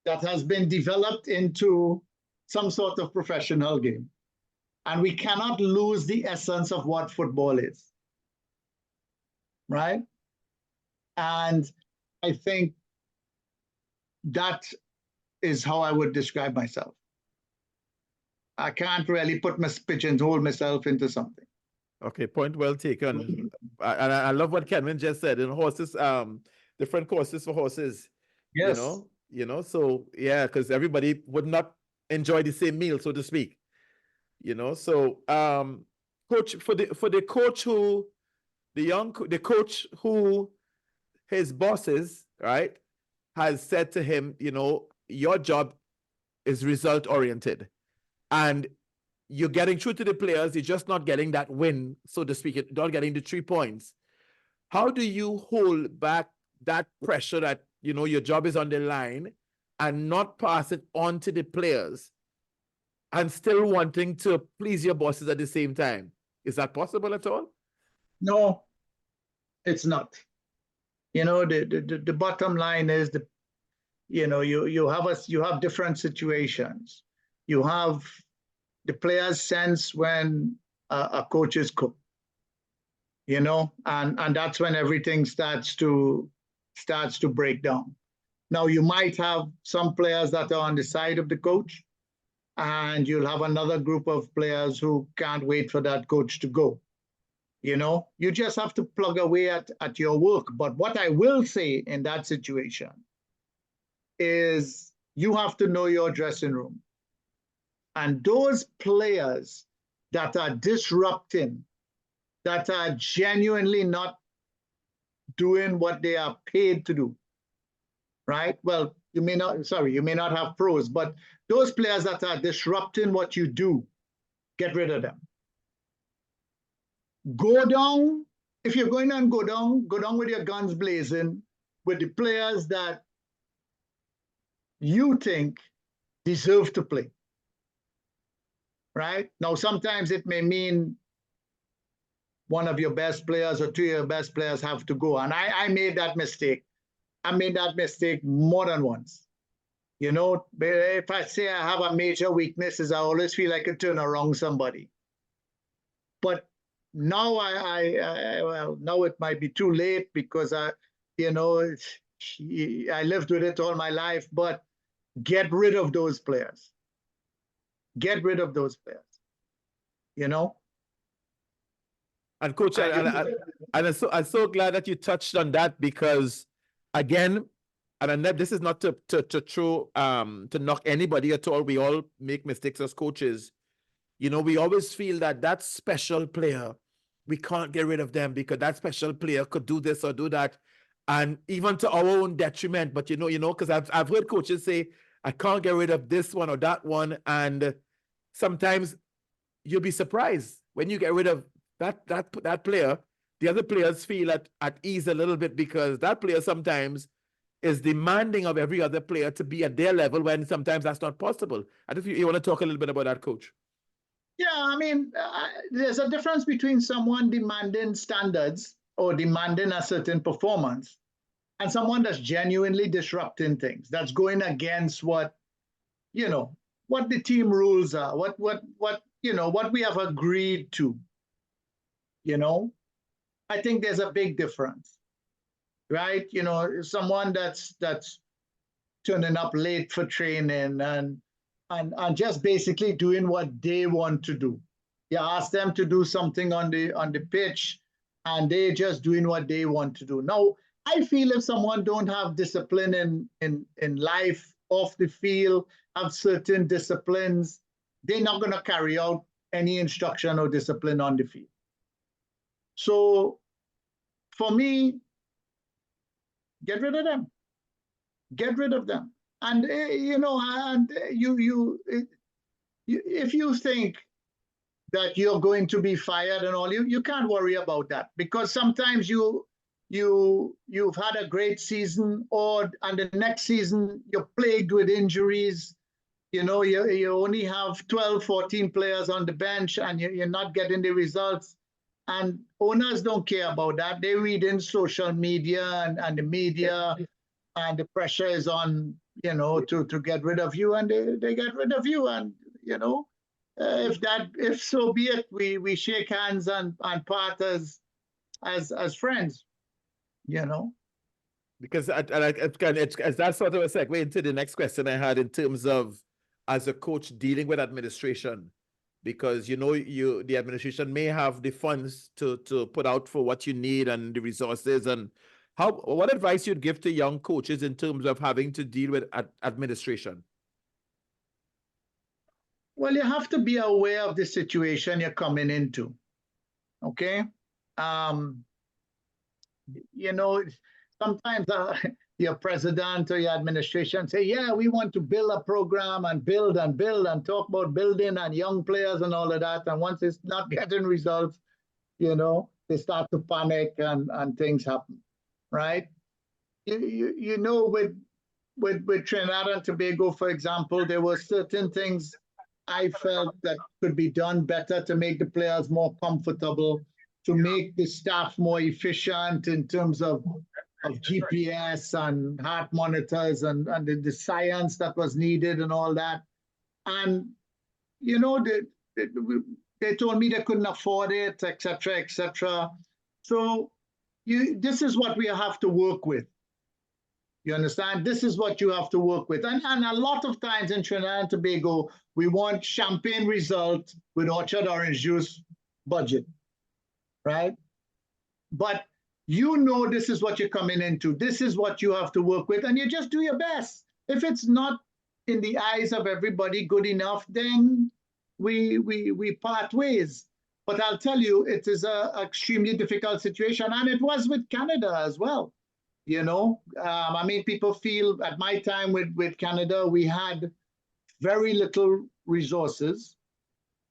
that has been developed into some sort of professional game. And we cannot lose the essence of what football is. Right? And I think that is how I would describe myself. I can't really pigeonhole myself into something. Okay, point well taken. And I love what Kenwin just said. In horses, different courses for horses. Yes. You know, so yeah, because everybody would not enjoy the same meal, so to speak. You know, so coach, for the coach who his bosses, right, has said to him, you know, your job is result oriented. And you're getting through to the players, you're just not getting that win, so to speak, you're not getting the 3 points. How do you hold back that pressure that, you know, your job is on the line and not pass it on to the players and still wanting to please your bosses at the same time? Is that possible at all? No, it's not. You know, the bottom line is you have different situations. You have the players sense when a coach is cooked, you know, and that's when everything starts to break down. Now, you might have some players that are on the side of the coach, and you'll have another group of players who can't wait for that coach to go. You know, you just have to plug away at your work. But what I will say in that situation is you have to know your dressing room. And those players that are disrupting, that are genuinely not doing what they are paid to do, right? Well, you may not have pros, but those players that are disrupting what you do, get rid of them. Go down, if you're going to go down with your guns blazing, with the players that you think deserve to play, right? Now, sometimes it may mean one of your best players or two of your best players have to go. And I made that mistake. I made that mistake more than once. You know, if I say I have a major weakness, is I always feel like I turn around somebody. But now well, now it might be too late because you know, I lived with it all my life. But get rid of those players. Get rid of those players. You know. And coach, I'm so glad that you touched on that because, again, and this is not to throw to knock anybody at all. We all make mistakes as coaches. You know, we always feel that special player, we can't get rid of them because that special player could do this or do that, and even to our own detriment. But you know, because I've heard coaches say, I can't get rid of this one or that one, and sometimes you'll be surprised when you get rid of that player. The other players feel at ease a little bit because that player sometimes is demanding of every other player to be at their level when sometimes that's not possible. I don't know if you want to talk a little bit about that, coach. Yeah, I mean, there's a difference between someone demanding standards or demanding a certain performance and someone that's genuinely disrupting things, that's going against what, you know, what the team rules are, what you know, what we have agreed to. You know, I think there's a big difference, right? You know, someone that's turning up late for training and just basically doing what they want to do. You ask them to do something on the pitch, and they're just doing what they want to do. Now, I feel if someone don't have discipline in life, off the field, have certain disciplines, they're not going to carry out any instruction or discipline on the field. So, for me, get rid of them. Get rid of them. And you know, and if you think that you're going to be fired and all, you can't worry about that because sometimes you've had a great season, and the next season you're plagued with injuries. You know, you only have 12, 14 players on the bench, and you're not getting the results. And owners don't care about that. They read in social media and the media, and the pressure is on, you know, to get rid of you, and they get rid of you. And, you know, if so be it, we shake hands and part as friends, you know. Because that's sort of a segue into the next question I had in terms of as a coach dealing with administration. Because, you know, the administration may have the funds to put out for what you need and the resources. And what advice you'd give to young coaches in terms of having to deal with administration? Well, you have to be aware of the situation you're coming into. Okay? You know, sometimes your president or your administration say, yeah, we want to build a program and build and talk about building and young players and all of that. And once it's not getting results, you know, they start to panic and things happen, right? You know, with Trinidad and Tobago, for example, there were certain things I felt that could be done better to make the players more comfortable, to make the staff more efficient in terms of GPS and heart monitors and the science that was needed and all that. And, you know, they told me they couldn't afford it, etc., etc. So this is what we have to work with. You understand? This is what you have to work with. And a lot of times in Trinidad and Tobago, we want champagne result with orchard orange juice budget, right? But you know this is what you're coming into. This is what you have to work with, and you just do your best. If it's not in the eyes of everybody good enough, then we part ways. But I'll tell you, it is an extremely difficult situation, and it was with Canada as well. You know, I mean, people feel at my time with Canada, we had very little resources,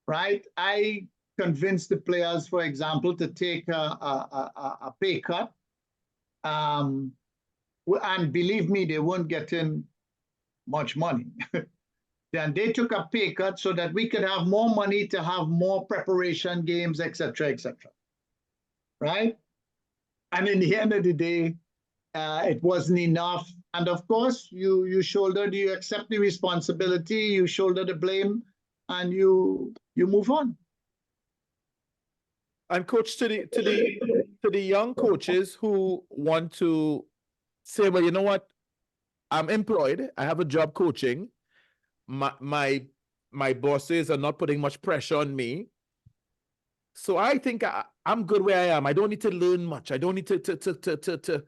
right? I convinced the players, for example, to take a pay cut. And believe me, they weren't getting much money. Then they took a pay cut so that we could have more money to have more preparation games, etc., etc. Right? And in the end of the day, it wasn't enough. And of course, you accept the responsibility, you shoulder the blame, and you move on. And coach, to the young coaches who want to say, well, you know what, I'm employed, I have a job coaching, my bosses are not putting much pressure on me, so I think I'm good where I am. I don't need to learn much. I don't need to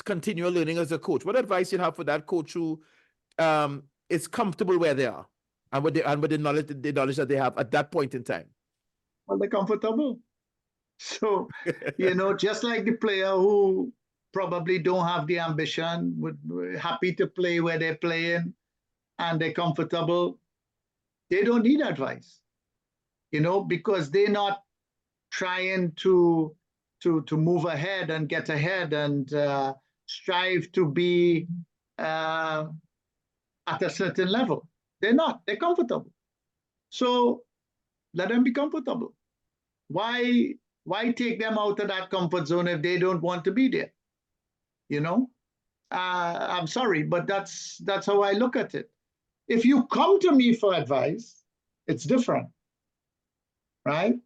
continue learning as a coach. What advice you have for that coach who is comfortable where they are and with the knowledge that they have at that point in time? Well, they're comfortable. So, you know, just like the player who probably don't have the ambition, happy to play where they're playing, and they're comfortable, they don't need advice, you know, because they're not trying to move ahead and get ahead and strive to be at a certain level. They're not. They're comfortable. So let them be comfortable. Why take them out of that comfort zone if they don't want to be there? You know, I'm sorry, but that's how I look at it. If you come to me for advice, it's different, right?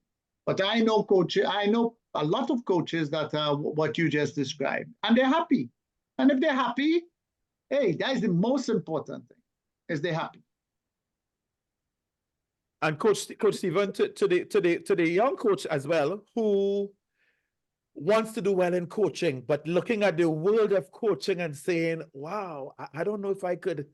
But I know coaches, I know a lot of coaches that are what you just described, and they're happy. And if they're happy, hey, that's the most important thing, is they're happy. And Coach Stephen, to the young coach as well, who wants to do well in coaching, but looking at the world of coaching and saying, wow, I don't know if I could.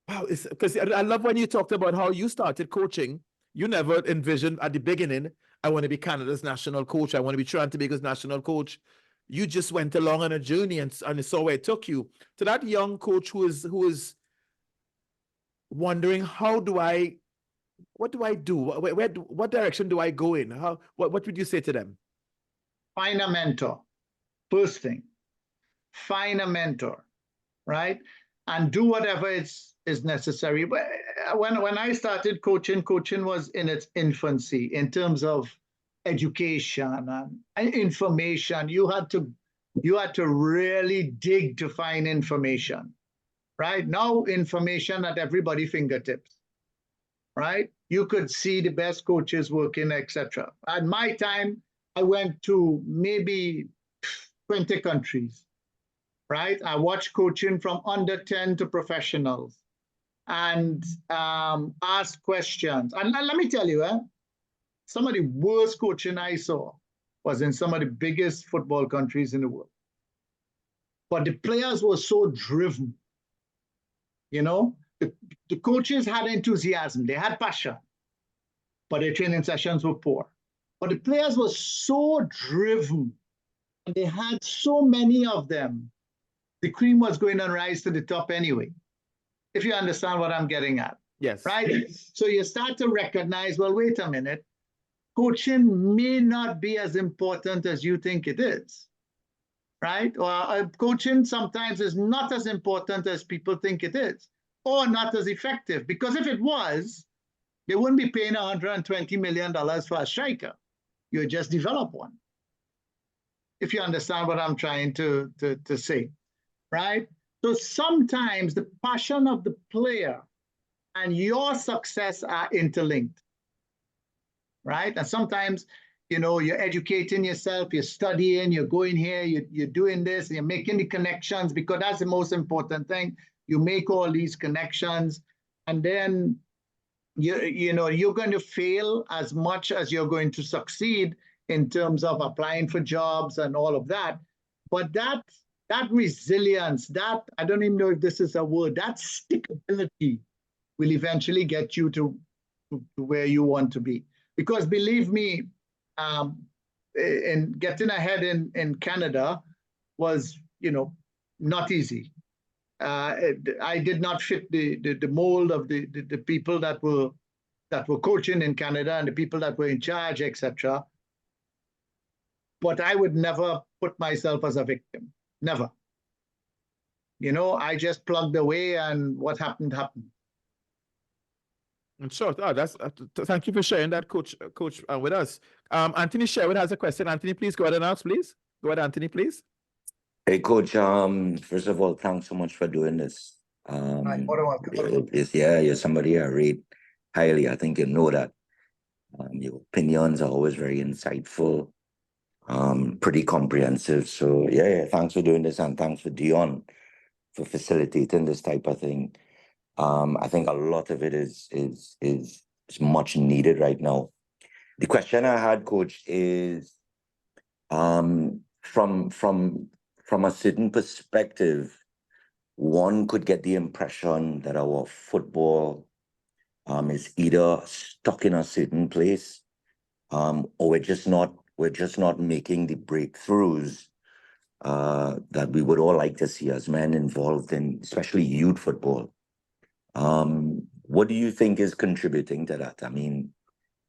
Wow, because I love when you talked about how you started coaching. You never envisioned at the beginning, I want to be Canada's national coach. I want to be Trinidad and Tobago's national coach. You just went along on a journey and saw where it took you. To that young coach who is wondering, what do I do? What direction do I go in? What would you say to them? Find a mentor. First thing, find a mentor, right? And do whatever is necessary. When I started coaching was in its infancy in terms of education and information. You had to really dig to find information, right? Now information at everybody's fingertips, right? You could see the best coaches working, etc. At my time, I went to maybe 20 countries, right? I watched coaching from under 10 to professionals and asked questions. And let me tell you, some of the worst coaching I saw was in some of the biggest football countries in the world. But the players were so driven, you know? The coaches had enthusiasm, they had passion, but their training sessions were poor. But the players were so driven, and they had so many of them. The cream was going to rise to the top anyway, if you understand what I'm getting at. Yes. Right? So you start to recognize, well, wait a minute, coaching may not be as important as you think it is, right? Or coaching sometimes is not as important as people think it is, or not as effective, because if it was, they wouldn't be paying $120 million for a striker. You would just develop one. If you understand what I'm trying to say, right? So sometimes the passion of the player and your success are interlinked. right? And sometimes, you know, you're educating yourself, you're studying, you're going here, you're doing this, and you're making the connections, because that's the most important thing. You make all these connections, and then you know, you're going to fail as much as you're going to succeed in terms of applying for jobs and all of that. But that resilience, that, I don't even know if this is a word, that stickability will eventually get you to where you want to be. Because believe me, in getting ahead in Canada was, you know, not easy. I did not fit the mold of the people that were coaching in Canada and the people that were in charge, etc. But I would never put myself as a victim, never. You know, I just plugged away, and what happened happened. I'm sure. Oh, that's thank you for sharing that, Coach, with us. Anthony Sherwood has a question. Anthony, please go ahead and ask, please. Go ahead, Anthony, please. Hey, Coach. First of all, thanks so much for doing this. You're somebody I rate highly. I think you know that. Your opinions are always very insightful, pretty comprehensive. So yeah, thanks for doing this, and thanks for Dion for facilitating this type of thing. I think a lot of it is much needed right now. The question I had, Coach, is from a certain perspective, one could get the impression that our football is either stuck in a certain place, or we're just not making the breakthroughs that we would all like to see as men involved in, especially youth football. What do you think is contributing to that? I mean,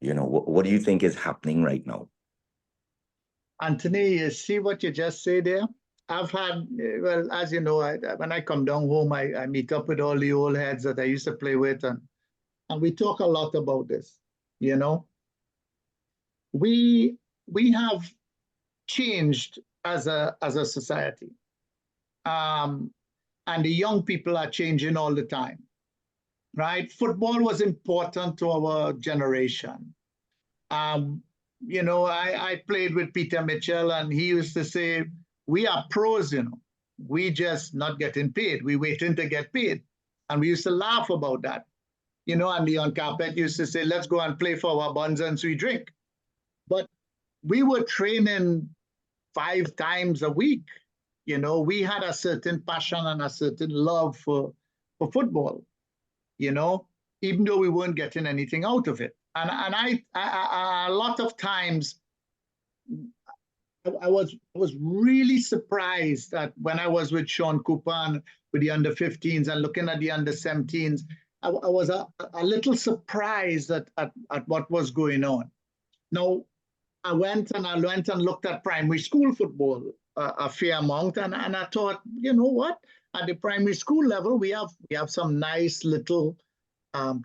you know, what do you think is happening right now? Anthony, you see what you just said there? I've had, well, as you know, when I come down home, I meet up with all the old heads that I used to play with, and we talk a lot about this, you know? We have changed as a society. And the young people are changing all the time, right? Football was important to our generation. You know, I played with Peter Mitchell, and he used to say, we are pros, you know. We just not getting paid. We waiting to get paid. And we used to laugh about that. You know, and Leon Carpet used to say, let's go and play for our buns and sweet drink. But we were training 5 times a week. You know, we had a certain passion and a certain love for football, you know, even though we weren't getting anything out of it. And I a lot of times, I was really surprised that when I was with Sean Cooper and with the under-15s and looking at the under-17s, I was a little surprised at what was going on. Now, I went and looked at primary school football a fair amount, and I thought, you know what? At the primary school level, we have some nice little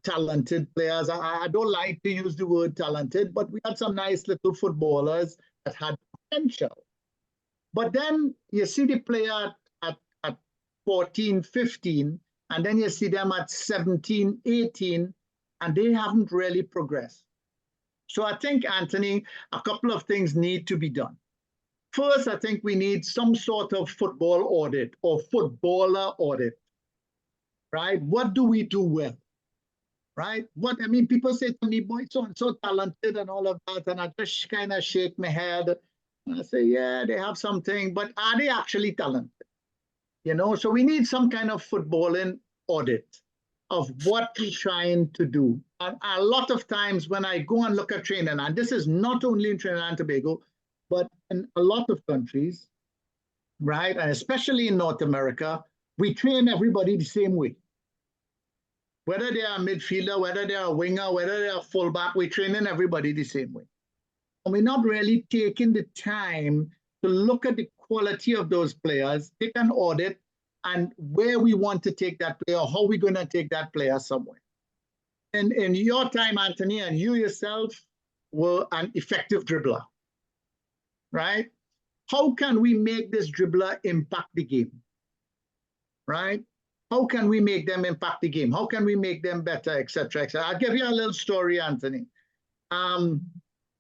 talented players. I don't like to use the word talented, but we had some nice little footballers that had potential. But then you see the player at 14, 15, and then you see them at 17, 18, and they haven't really progressed. So I think, Anthony, a couple of things need to be done. First, I think we need some sort of football audit or footballer audit, right? What do we do well, right? I mean, people say to me, boy, so talented and all of that, and I just kind of shake my head. And I say, yeah, they have something, but are they actually talented? You know, so we need some kind of footballing audit of what we're trying to do. And a lot of times when I go and look at training, and this is not only in Trinidad and Tobago, but in a lot of countries, right, and especially in North America, we train everybody the same way. Whether they are a midfielder, whether they are a winger, whether they are a fullback, we're training everybody the same way. And we're not really taking the time to look at the quality of those players, take an audit, and where we want to take that player, how we're going to take that player somewhere. And in your time, Anthony, and you yourself were an effective dribbler, right? How can we make this dribbler impact the game, right? How can we make them impact the game? How can we make them better, et cetera, et cetera? I'll give you a little story, Anthony.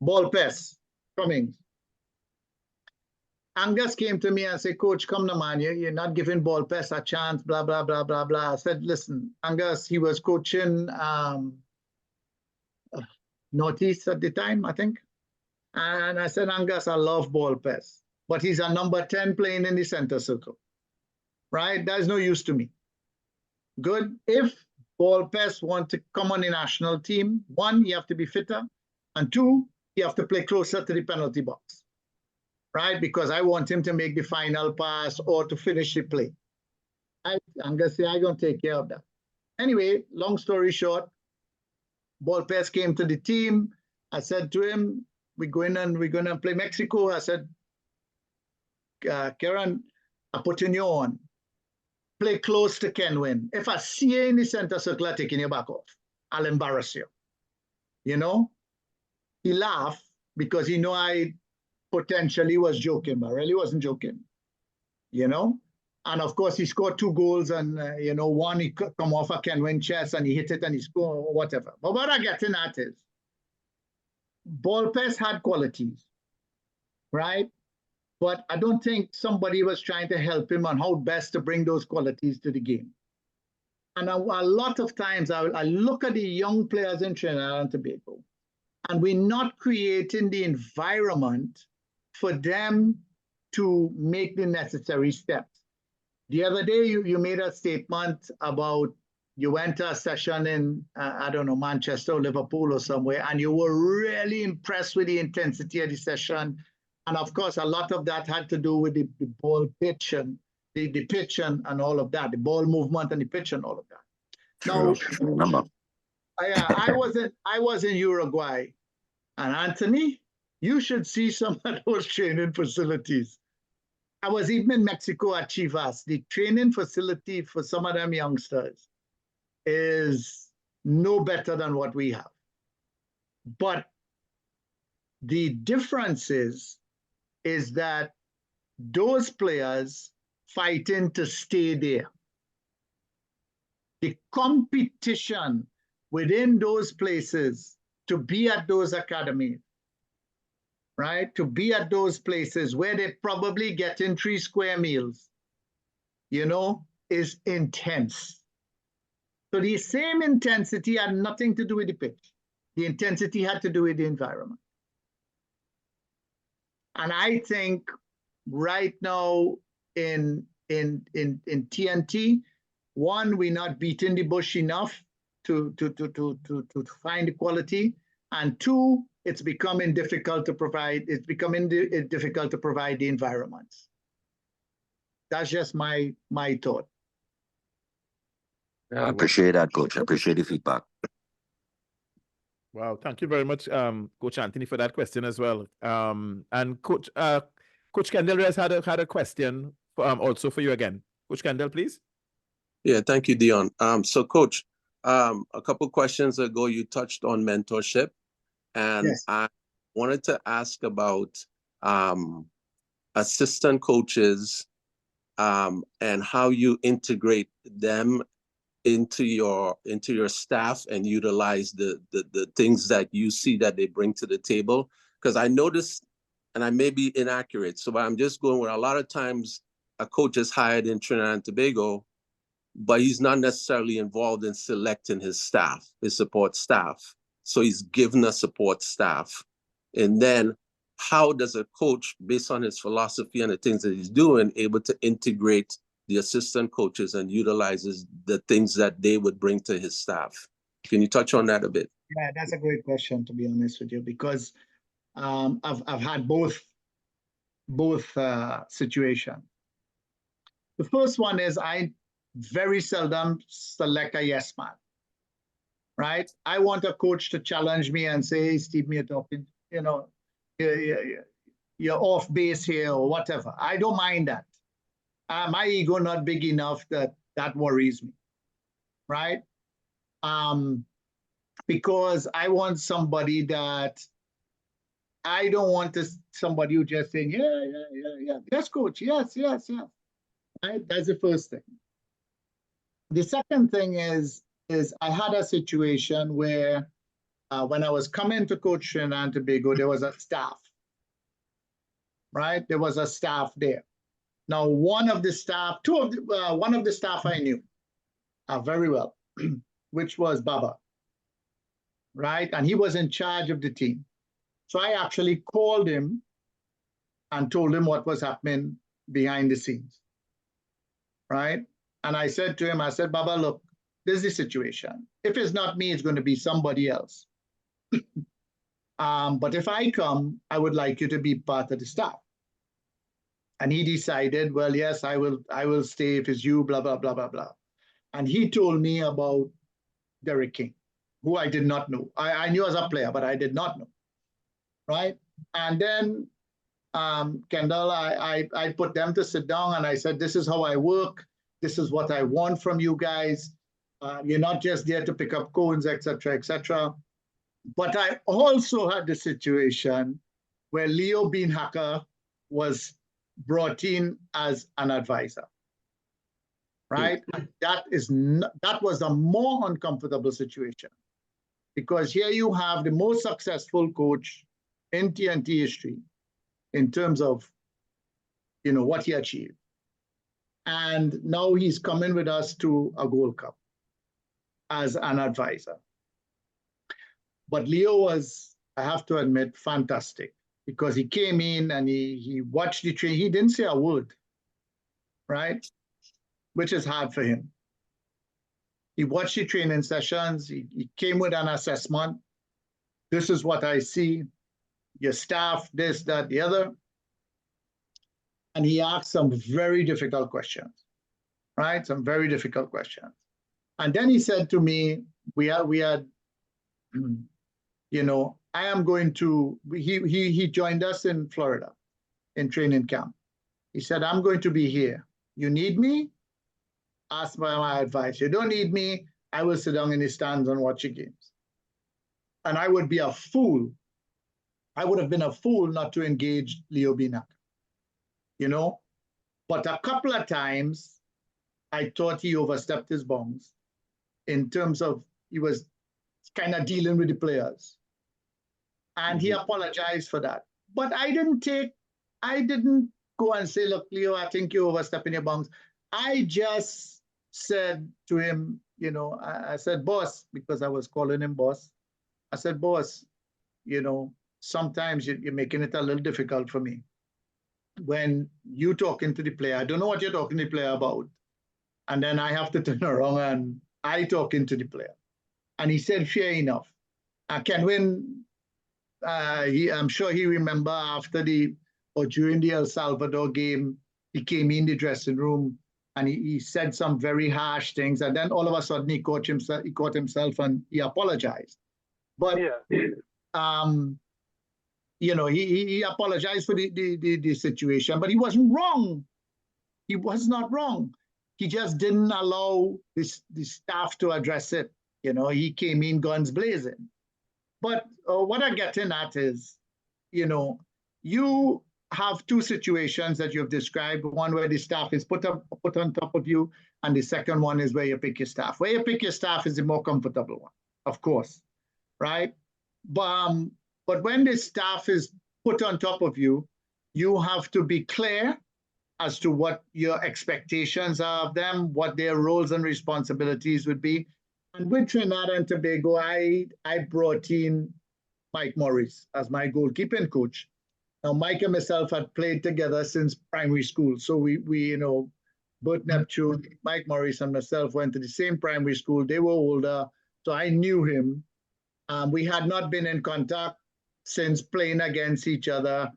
Ball pass, Cummings. Angus came to me and said, Coach, come on, man, you're not giving ball pass a chance, blah, blah, blah, blah, blah. I said, listen, Angus, he was coaching Northeast at the time, I think. And I said, Angus, I love ball pass, but he's a number 10 playing in the center circle, right? That's no use to me. Good. If ball pass want to come on the national team, one, you have to be fitter, and two, you have to play closer to the penalty box, right? Because I want him to make the final pass or to finish the play. I'm going to say, I'm going to take care of that. Anyway, long story short, ball pass came to the team. I said to him, we're going to play Mexico. I said, Karen, I put in you on. Play close to Kenwin. If I see you in the center circle, I'm taking you back off. I'll embarrass you. You know? He laughed because he knew I potentially was joking, but I really wasn't joking. You know? And of course, he scored 2 goals, and you know, one he come off a Kenwin chest and he hit it and he scored or whatever. But what I'm getting at is, ball pass had qualities, right? But I don't think somebody was trying to help him on how best to bring those qualities to the game. And a lot of times I look at the young players in Trinidad and Tobago, and we're not creating the environment for them to make the necessary steps. The other day, you made a statement about you went to a session in, I don't know, Manchester or Liverpool or somewhere, and you were really impressed with the intensity of the session. And of course, a lot of that had to do with the ball pitch and the pitch and all of that, the ball movement and the pitch and all of that. Now, I was in Uruguay, and Anthony, you should see some of those training facilities. I was even in Mexico at Chivas. The training facility for some of them youngsters is no better than what we have. But the difference is that those players fighting to stay there. The competition within those places to be at those academies, right? To be at those places where they probably getting 3 square meals, you know, is intense. So the same intensity had nothing to do with the pitch. The intensity had to do with the environment. And I think right now in TNT, one, we're not beating the bush enough to find the quality, and two, it's becoming difficult to provide. It's becoming difficult to provide the environments. That's just my thought. I appreciate that, Coach. I appreciate the feedback. Wow, thank you very much, Coach Anthony, for that question as well. And Coach Kendall has had a question also for you again. Coach Kendall, please. Yeah, thank you, Dion. So, Coach, a couple questions ago, you touched on mentorship, and yes, I wanted to ask about assistant coaches and how you integrate them into your staff and utilize the things that you see that they bring to the table. Because I noticed, and I may be inaccurate, so I'm just going with a lot of times a coach is hired in Trinidad and Tobago, but he's not necessarily involved in selecting his staff, his support staff. So he's given a support staff. And then how does a coach, based on his philosophy and the things that he's doing, able to integrate the assistant coaches and utilizes the things that they would bring to his staff? Can you touch on that a bit? Yeah, that's a great question, to be honest with you, because I've had both situations. The first one is I very seldom select a yes man, right? I want a coach to challenge me and say, hey, Steve, you're talking, you know, you're off base here or whatever. I don't mind that. My ego not big enough that worries me, right? Because I want somebody that I don't want somebody who just saying, yeah, yes, coach, yes. Right? That's the first thing. The second thing is I had a situation where when I was coming to coach Trinidad and Tobago, there was a staff, right? There was a staff there. Now, one of the staff I knew very well, which was Baba, right? And he was in charge of the team. So I actually called him and told him what was happening behind the scenes, right? And I said to him, I said, Baba, look, this is the situation. If it's not me, it's going to be somebody else. But if I come, I would like you to be part of the staff. And he decided, well, yes, I will stay if it's you, blah, blah, blah, blah, blah. And he told me about Derek King, who I did not know. I knew as a player, but I did not know, right? And then, Kendall, I put them to sit down and I said, this is how I work. This is what I want from you guys. You're not just there to pick up cones, etc., etc. But I also had the situation where Leo Beanhacker was brought in as an advisor, right? And that was a more uncomfortable situation, because here you have the most successful coach in TNT history in terms of, what he achieved. And now he's coming with us to a Gold Cup as an advisor. But Leo was, I have to admit, fantastic, because he came in and he watched the training. He didn't say a word, right? Which is hard for him. He watched the training sessions. He came with an assessment. This is what I see. Your staff, this, that, the other. And he asked some very difficult questions, right? Some very difficult questions. And then he said to me, we had, I am going to, he joined us in Florida in training camp. He said, I'm going to be here. You need me? Ask for my advice. You don't need me, I will sit down in the stands and watch your games. And I would be a fool. I would have been a fool not to engage Leo Beanhacker, But a couple of times, I thought he overstepped his bounds in terms of he was kind of dealing with the players. And he apologized for that. But I didn't go and say, look, Leo, I think you're overstepping your bounds. I just said to him, I said, boss, because I was calling him boss. I said, boss, sometimes you're making it a little difficult for me. When you talking to the player, I don't know what you're talking to the player about. And then I have to turn around and I talking to the player. And he said, fair enough. Kenwin, I'm sure he remember during the El Salvador game, he came in the dressing room and he said some very harsh things. And then all of a sudden he caught himself and he apologized. But, he apologized for the situation, but he wasn't wrong. He was not wrong. He just didn't allow the staff to address it. He came in guns blazing. But what I'm getting at is, you have two situations that you've described. One where the staff is put on top of you, and the second one is where you pick your staff. Where you pick your staff is the more comfortable one, of course, right? But when the staff is put on top of you, you have to be clear as to what your expectations are of them, what their roles and responsibilities would be. And with Trinidad and Tobago, I brought in Mike Morris as my goalkeeping coach. Now, Mike and myself had played together since primary school. So we Bert Neptune, Mike Morris and myself went to the same primary school. They were older, so I knew him. We had not been in contact since playing against each other.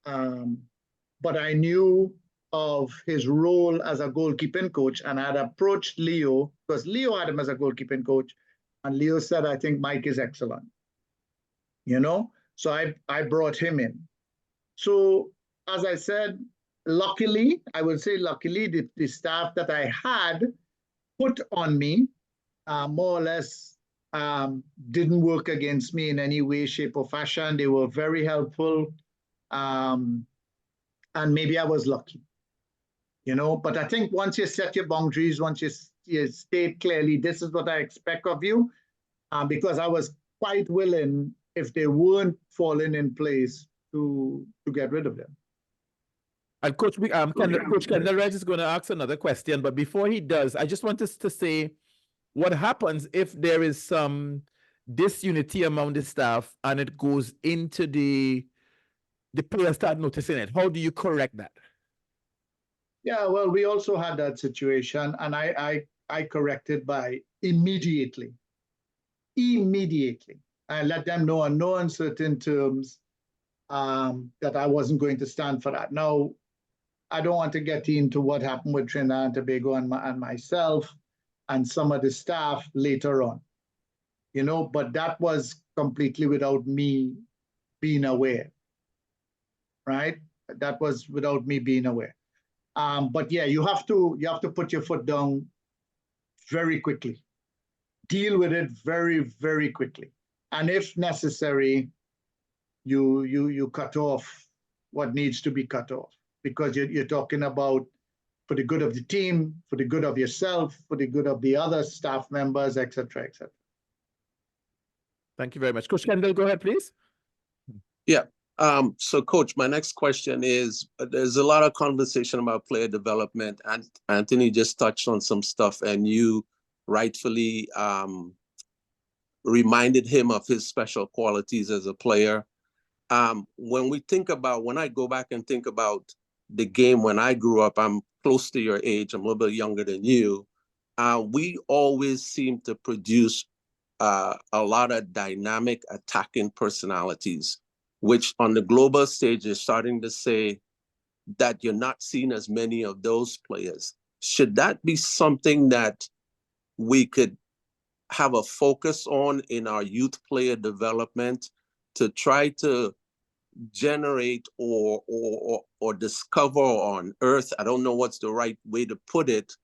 But I knew of his role as a goalkeeping coach, and I had approached Leo, because Leo had him as a goalkeeping coach, and Leo said, I think Mike is excellent. So I brought him in. So as I said, luckily, the staff that I had put on me more or less didn't work against me in any way, shape, or fashion. They were very helpful. And maybe I was lucky. But I think once you set your boundaries, once you state clearly, this is what I expect of you, because I was quite willing, if they weren't falling in place, to get rid of them. And Coach Kendall Reg is going to ask another question, but before he does, I just want us to say what happens if there is some disunity among the staff and it goes into the players start noticing it. How do you correct that? Yeah, well, we also had that situation, and I corrected by immediately. I let them know on no uncertain terms that I wasn't going to stand for that. Now, I don't want to get into what happened with Trinidad and Tobago and myself and some of the staff later on, you know, but that was completely without me being aware, right? That was without me being aware. But yeah, you have to put your foot down very quickly. Deal with it very, very quickly. And if necessary, you cut off what needs to be cut off, because you're talking about for the good of the team, for the good of yourself, for the good of the other staff members, etc., etc. Thank you very much. Coach Kendall, go ahead, please. Yeah. So, Coach, my next question is, there's a lot of conversation about player development, and Anthony just touched on some stuff, and you rightfully reminded him of his special qualities as a player. When I go back and think about the game when I grew up, I'm close to your age, I'm a little bit younger than you, we always seem to produce a lot of dynamic attacking personalities, which on the global stage is starting to say that you're not seeing as many of those players. Should that be something that we could have a focus on in our youth player development to try to generate or discover or unearth, I don't know what's the right way to put it,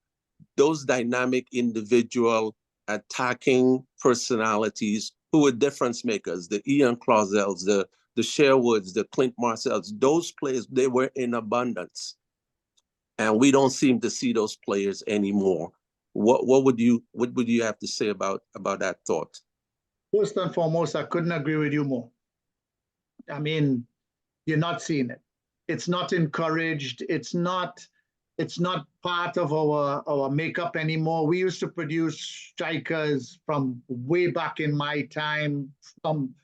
those dynamic individual attacking personalities who are difference makers, the Ian Clausels, the Sherwoods, the Clint Marcells, those players, they were in abundance. And we don't seem to see those players anymore. What would you have to say about that thought? First and foremost, I couldn't agree with you more. I mean, you're not seeing it. It's not encouraged. It's not part of our makeup anymore. We used to produce strikers from way back in my time, from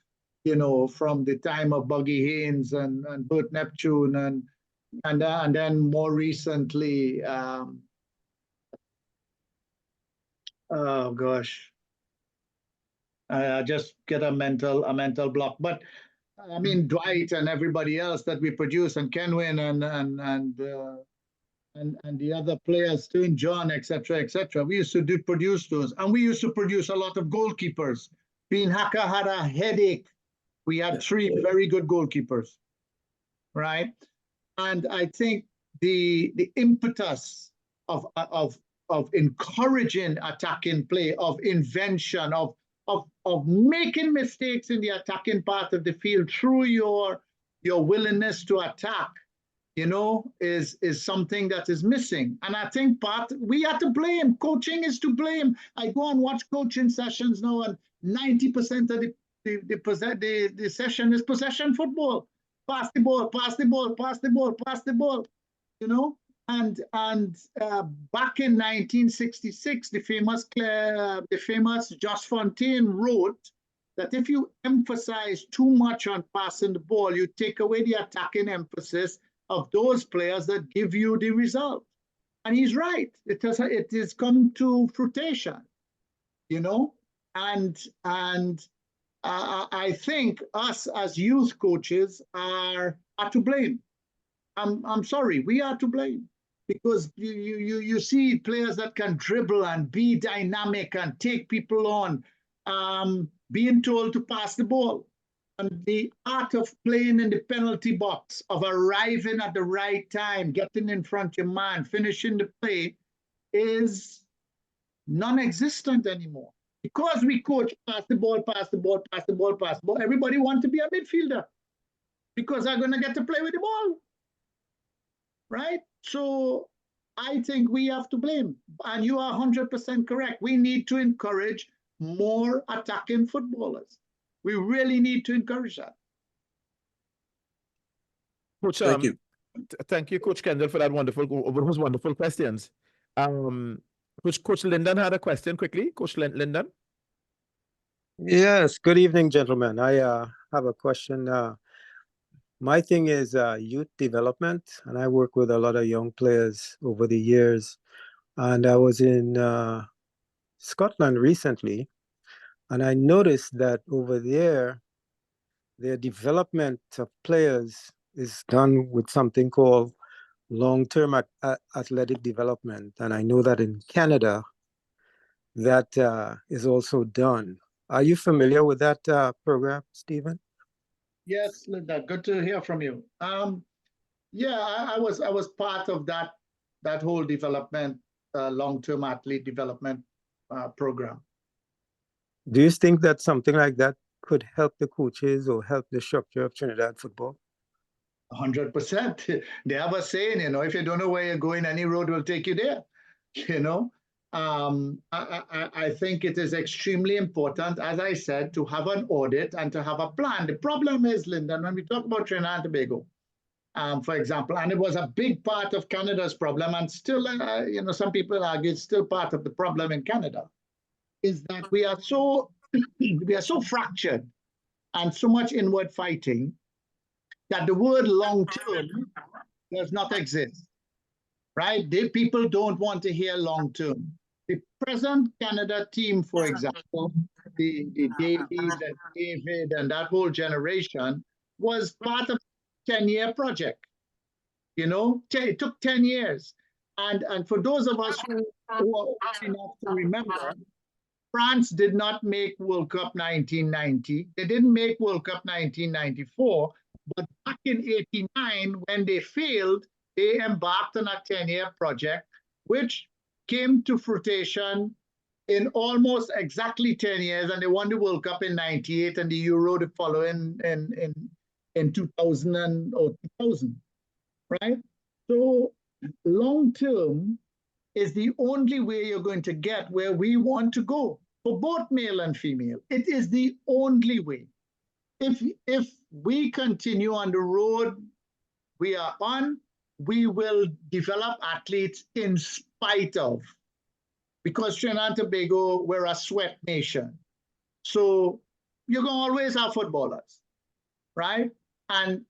the time of Buggy Haynes and Bert Neptune and then more recently, oh gosh, I just get a mental block. But I mean, Dwight and everybody else that we produce, and Kenwin and the other players too, John, etc., etc. We used to produce those, and we used to produce a lot of goalkeepers. Bean Hacker had a headache. We had 3 very good goalkeepers, right? And I think the impetus of encouraging attacking play, of invention, of making mistakes in the attacking part of the field through your willingness to attack, is something that is missing. And I think we are to blame. Coaching is to blame. I go and watch coaching sessions now, and 90% of the session is possession football. Pass the ball, pass the ball, pass the ball, pass the ball. And back in 1966, the famous Jos Fontaine wrote that if you emphasize too much on passing the ball, you take away the attacking emphasis of those players that give you the result. And he's right. It has come to fruition, and I think us as youth coaches are to blame. I'm sorry, we are to blame, because you see players that can dribble and be dynamic and take people on, being told to pass the ball. And the art of playing in the penalty box, of arriving at the right time, getting in front of your man, finishing the play, is non-existent anymore. Because we coach pass the ball, pass the ball, pass the ball, pass the ball, everybody wants to be a midfielder because they're going to get to play with the ball, right? So I think we have to blame. And you are 100% correct. We need to encourage more attacking footballers. We really need to encourage that. Coach, Thank you. Thank you, Coach Kendall, for those wonderful questions. Coach Lyndon had a question quickly. Coach Lyndon. Yes, good evening, gentlemen. I have a question. My thing is youth development, and I work with a lot of young players over the years. And I was in Scotland recently, and I noticed that over there, their development of players is done with something called long-term athletic development. And I know that in Canada, that is also done. Are you familiar with that program, Stephen? Yes, Linda, good to hear from you. Yeah, I was part of that whole development, long-term athlete development program. Do you think that something like that could help the coaches or help the structure of Trinidad football? 100%. They have a saying, if you don't know where you're going, any road will take you there. I think it is extremely important, as I said, to have an audit and to have a plan. The problem is, Lyndon, when we talk about Trinidad and Tobago, for example, and it was a big part of Canada's problem, and still, some people argue it's still part of the problem in Canada, is that we are so fractured and so much inward fighting that the word long-term does not exist. Right? People don't want to hear long-term. The present Canada team, for example, the Davies and David and that whole generation was part of a 10-year project. It took 10 years. And for those of us who are old enough to remember, France did not make World Cup 1990. They didn't make World Cup 1994. But back in 89, when they failed, they embarked on a 10-year project, which came to fruition in almost exactly 10 years, and they won the World Cup in 98 and the Euro the following in 2000 or 2000, right? So long-term is the only way you're going to get where we want to go for both male and female. It is the only way. If we continue on the road we are on, we will develop athletes in spite of, because Trinidad and Tobago, we're a sweat nation. So you're going to always have footballers, right? And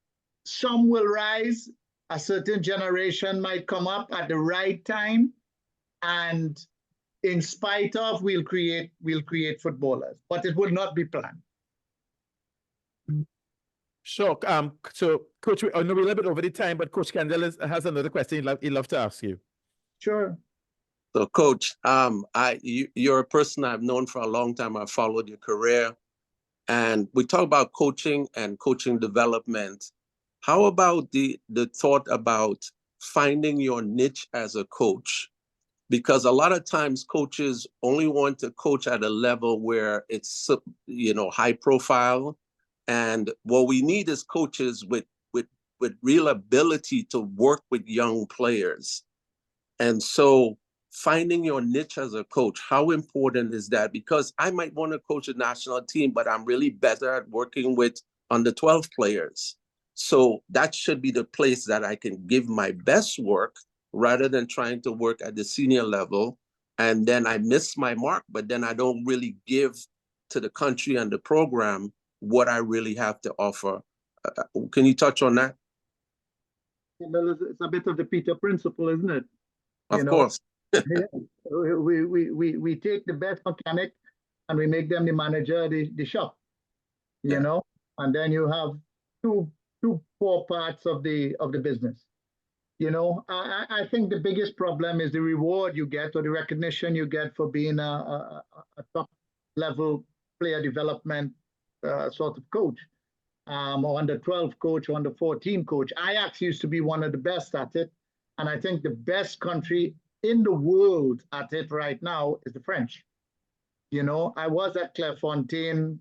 some will rise, a certain generation might come up at the right time, and in spite of, we'll create footballers, but it will not be planned. Sure. So, Coach, I know we're a little bit over the time, but Coach Kendall has another question he'd love to ask you. Sure. So, Coach, you're a person I've known for a long time. I've followed your career, and we talk about coaching and coaching development. How about the thought about finding your niche as a coach? Because a lot of times coaches only want to coach at a level where it's high profile. And what we need is coaches with real ability to work with young players. And so finding your niche as a coach, how important is that? Because I might want to coach a national team, but I'm really better at working with under 12 players. So that should be the place that I can give my best work rather than trying to work at the senior level. And then I miss my mark, but then I don't really give to the country and the program what I really have to offer. Can you touch on that? Well, it's a bit of the Peter principle, isn't it? Of course. we take the best mechanic and we make them the manager of the shop, and then you have two poor parts of the business. I think the biggest problem is the reward you get or the recognition you get for being a top level player development sort of coach, or under 12 coach, or under 14 coach. Ajax used to be one of the best at it, and I think the best country in the world at it right now is the French. I was at Clairefontaine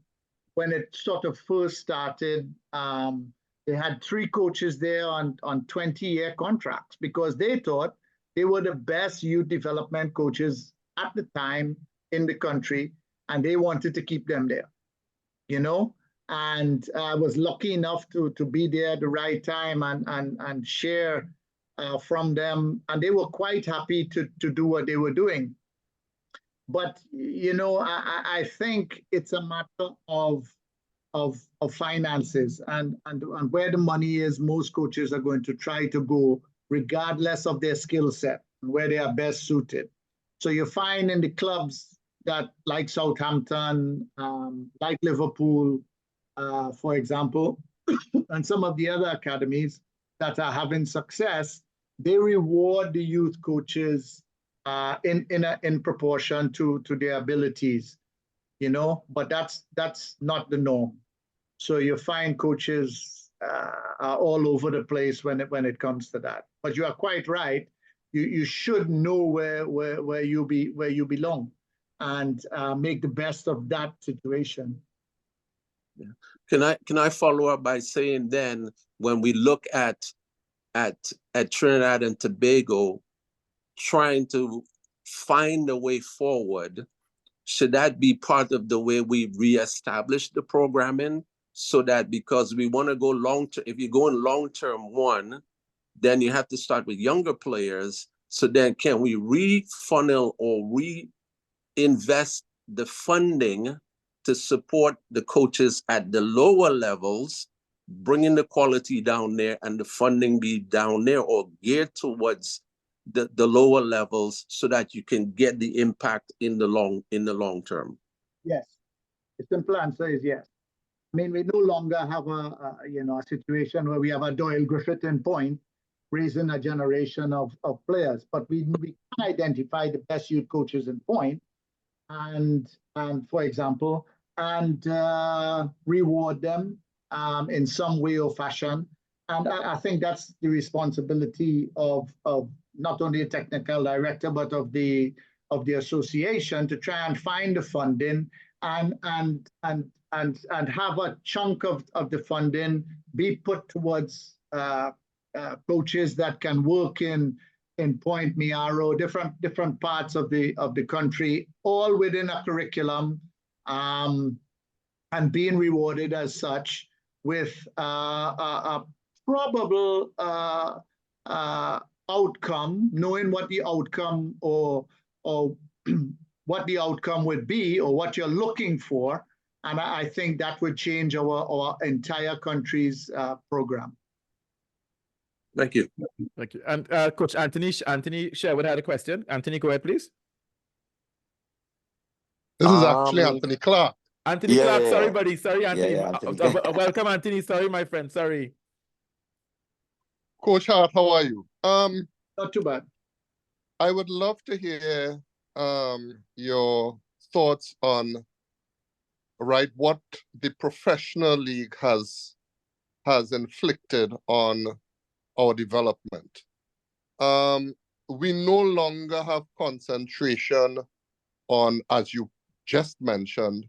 when it sort of first started. They had 3 coaches there on 20-year contracts because they thought they were the best youth development coaches at the time in the country, and they wanted to keep them there. and I was lucky enough to be there at the right time and share from them, and they were quite happy to do what they were doing. But you know, I think it's a matter of finances and where the money is. Most coaches are going to try to go regardless of their skill set and where they are best suited. So you find in the clubs that like Southampton, like Liverpool, for example, and some of the other academies that are having success, they reward the youth coaches in proportion to their abilities, you know, but that's not the norm. So you find coaches are all over the place when it comes to that. But you are quite right. You should know where you belong, and make the best of that situation. Yeah. Can I follow up by saying then, when we look at Trinidad and Tobago trying to find a way forward, should that be part of the way we reestablish the programming, so that, because we want to go long term, if you're going long term one, then you have to start with younger players. So then can we refunnel or reinvest the funding to support the coaches at the lower levels, bringing the quality down there and the funding be down there, or geared towards the lower levels, so that you can get the impact in the long term? Yes, the simple answer is yes. I mean, we no longer have a situation where we have a Doyle Griffith in point raising a generation of players, but we can identify the best youth coaches in point, and for example, and reward them in some way or fashion. And I think that's the responsibility of not only the technical director, but of the association, to try and find the funding and have a chunk of the funding be put towards coaches that can work in Point Miaro, different parts of the country, all within a curriculum, and being rewarded as such with a probable outcome, knowing what the outcome or what the outcome would be, or what you're looking for. And I think that would change our entire country's program. Thank you. Thank you. And Coach Anthony Sherwood had a question. Anthony, go ahead, please. This is actually Anthony Clark. Anthony Clark, sorry, buddy. Sorry, Anthony. Anthony. Welcome, Anthony. Sorry, my friend. Sorry. Coach Hart, how are you? Not too bad. I would love to hear your thoughts on what the professional league has inflicted on our development. We no longer have concentration on, as you just mentioned,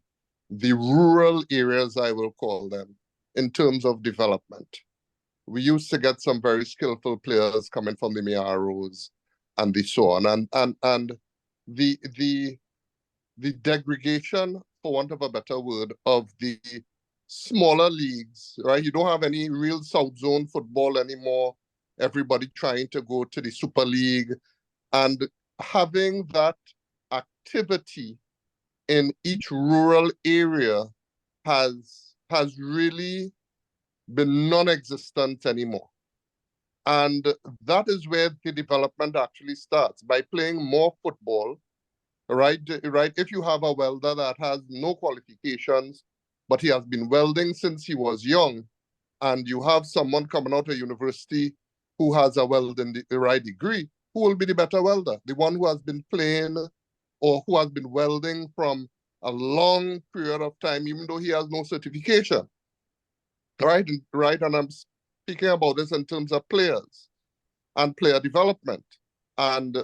the rural areas, I will call them, in terms of development. We used to get some very skillful players coming from the Miaros and so on. And the degradation, for want of a better word, of the smaller leagues, right? You don't have any real South Zone football anymore. Everybody trying to go to the Super League, and having that activity in each rural area has really been non-existent anymore. And that is where the development actually starts, by playing more football, right? If you have a welder that has no qualifications, but he has been welding since he was young, and you have someone coming out of university who has a welding degree, who will be the better welder? The one who has been playing or who has been welding from a long period of time, even though he has no certification, right? And I'm speaking about this in terms of players and player development and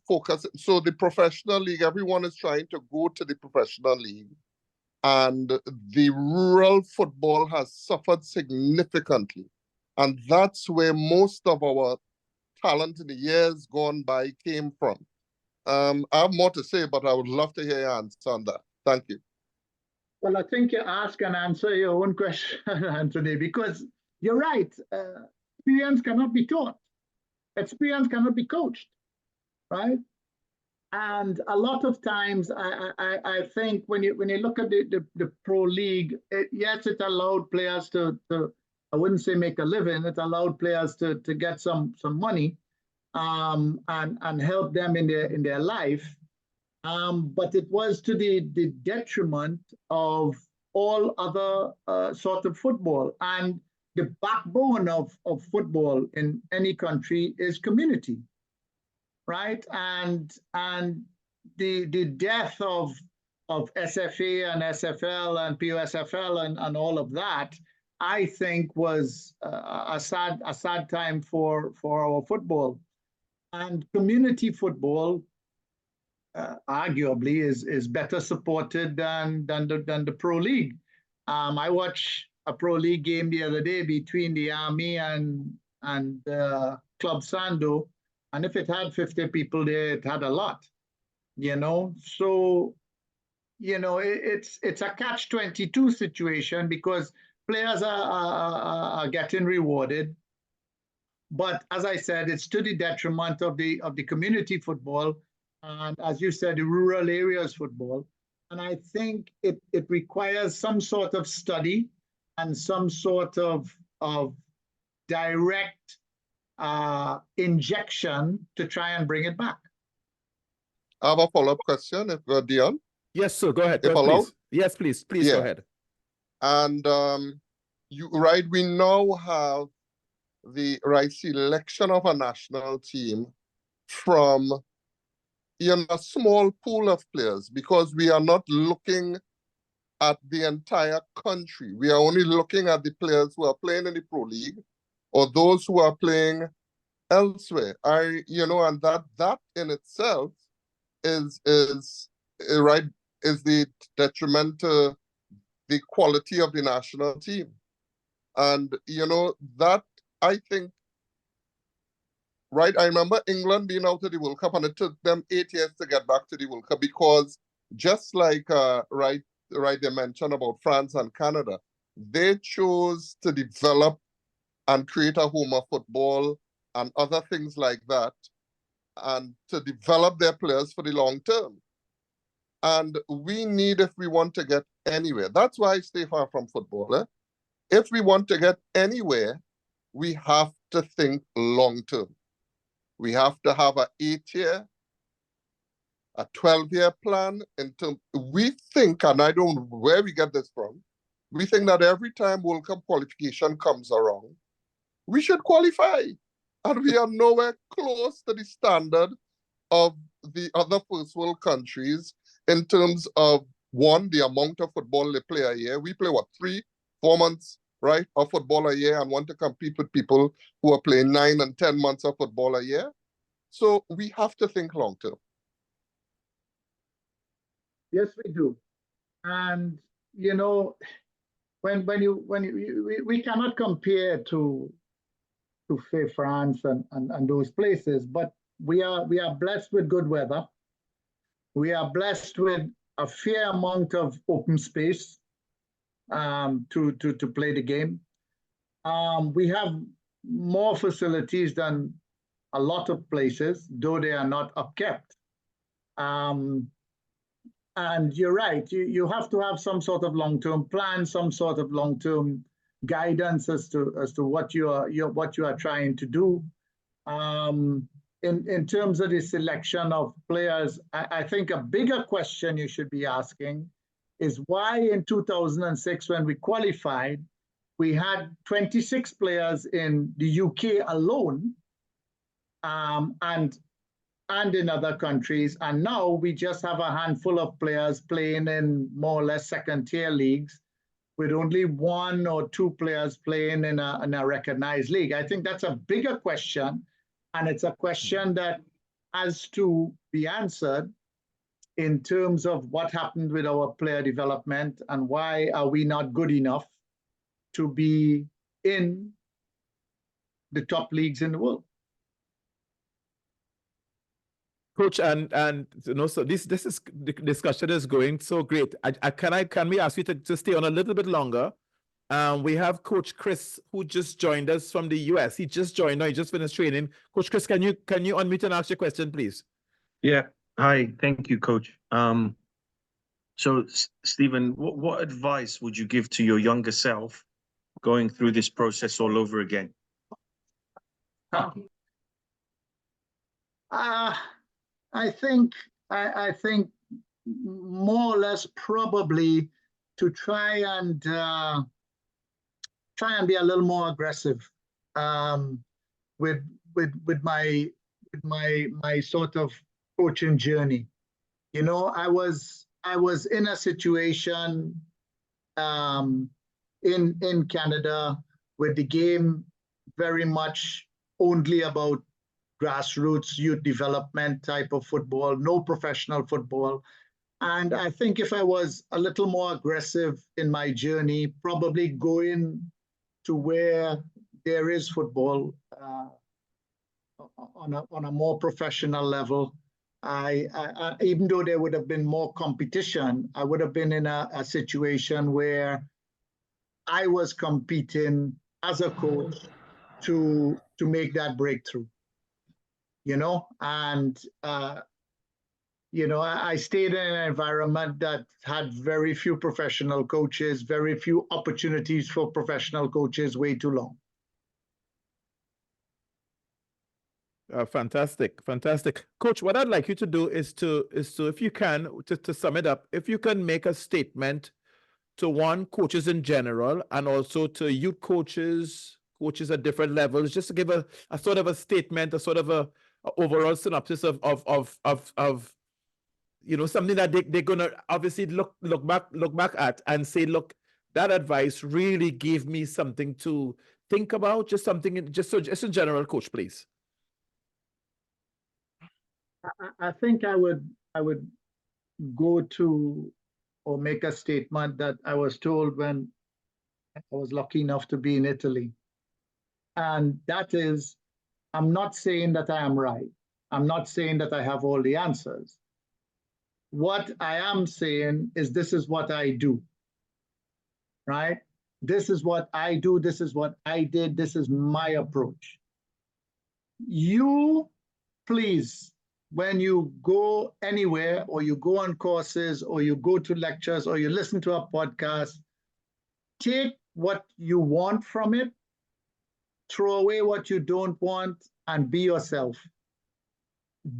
focus. So the professional league, everyone is trying to go to the professional league, and the rural football has suffered significantly. And that's where most of our talent in the years gone by came from. I have more to say, but I would love to hear your answer on that. Thank you. Well, I think you ask and answer your own question, Anthony, because you're right. Experience cannot be taught. Experience cannot be coached, right? And a lot of times, I think when you look at the pro league, yes, it allowed players to I wouldn't say make a living. It allowed players to get some money, and help them in their life. But it was to the detriment of all other sort of football. And the backbone of football in any country is community, right? And the death of SFA and SFL and POSFL and all of that, I think was a sad time for our football. And community football, arguably, is better supported than the pro league. I watched a pro league game the other day between the Army and Club Sando, and if it had 50 people there, it had a lot, you know. So, you know, it's a catch-22 situation because players are getting rewarded, but as I said, it's to the detriment of the community football, and as you said, the rural areas football. And I think it requires some sort of study and some sort of direct injection to try and bring it back. I have a follow-up question, if Dion. Yes, sir. Go ahead. If Go, allowed? please. Yes, please. Please go ahead. And we now have the selection of a national team from a small pool of players, because we are not looking at the entire country. We are only looking at the players who are playing in the Pro League or those who are playing elsewhere. And that in itself is the detriment to the quality of the national team. And that, I think, I remember England being out of the World Cup, and it took them 8 years to get back to the World Cup, because just like they mentioned about France and Canada, they chose to develop and create a home of football and other things like that, and to develop their players for the long term. And we need, if we want to get anywhere, that's why I stay far from football. If we want to get anywhere, we have to think long term. We have to have an 8-year, a 12-year plan. We think, and I don't know where we get this from, we think that every time World Cup qualification comes around, we should qualify. And we are nowhere close to the standard of the other first world countries in terms of, one, the amount of football they play a year. We play, 3-4 months, of football a year, and want to compete with people who are playing 9 and 10 months of football a year. So we have to think long term. Yes, we do. And we cannot compare to say France and those places, but we are blessed with good weather. We are blessed with a fair amount of open space to play the game. We have more facilities than a lot of places, though they are not upkept. And you're right, you have to have some sort of long-term plan, some sort of long-term guidance as to what you are trying to do. In terms of the selection of players, I think a bigger question you should be asking is why in 2006, when we qualified, we had 26 players in the UK alone, and in other countries, and now we just have a handful of players playing in more or less second-tier leagues, with only 1 or 2 players playing in a recognized league. I think that's a bigger question, and it's a question that has to be answered in terms of what happened with our player development and why are we not good enough to be in the top leagues in the world. Coach, and you know, so this is the discussion is going so great. Can we ask you to stay on a little bit longer? We have Coach Chris who just joined us from the US. He just joined. He just finished training. Coach Chris, can you unmute and ask your question, please? Yeah. Hi. Thank you, Coach. So Stephen, what advice would you give to your younger self going through this process all over again? I think more or less probably to try and be a little more aggressive with my sort of coaching journey. You know, I was in a situation in Canada with the game very much only about grassroots youth development type of football, no professional football. And I think if I was a little more aggressive in my journey, probably going to where there is football on a more professional level, I even though there would have been more competition, I would have been in a situation where I was competing as a coach to make that breakthrough. You know, and you know, I stayed in an environment that had very few professional coaches, very few opportunities for professional coaches, way too long. Fantastic, fantastic, Coach. What I'd like you to do is to if you can to sum it up, if you can make a statement to coaches in general, and also to youth coaches at different levels, just to give a sort of a statement, a sort of a overall synopsis of you know, something that they're gonna obviously look back at and say, look, that advice really gave me something to think about. Just something, just in general, Coach, please. I think I would go to or make a statement that I was told when I was lucky enough to be in Italy, and that is, I'm not saying that I am right. I'm not saying that I have all the answers. What I am saying is this is what I do, right? This is what I do. This is what I did. This is my approach. You, please, when you go anywhere or you go on courses or you go to lectures or you listen to a podcast, take what you want from it, throw away what you don't want, and be yourself.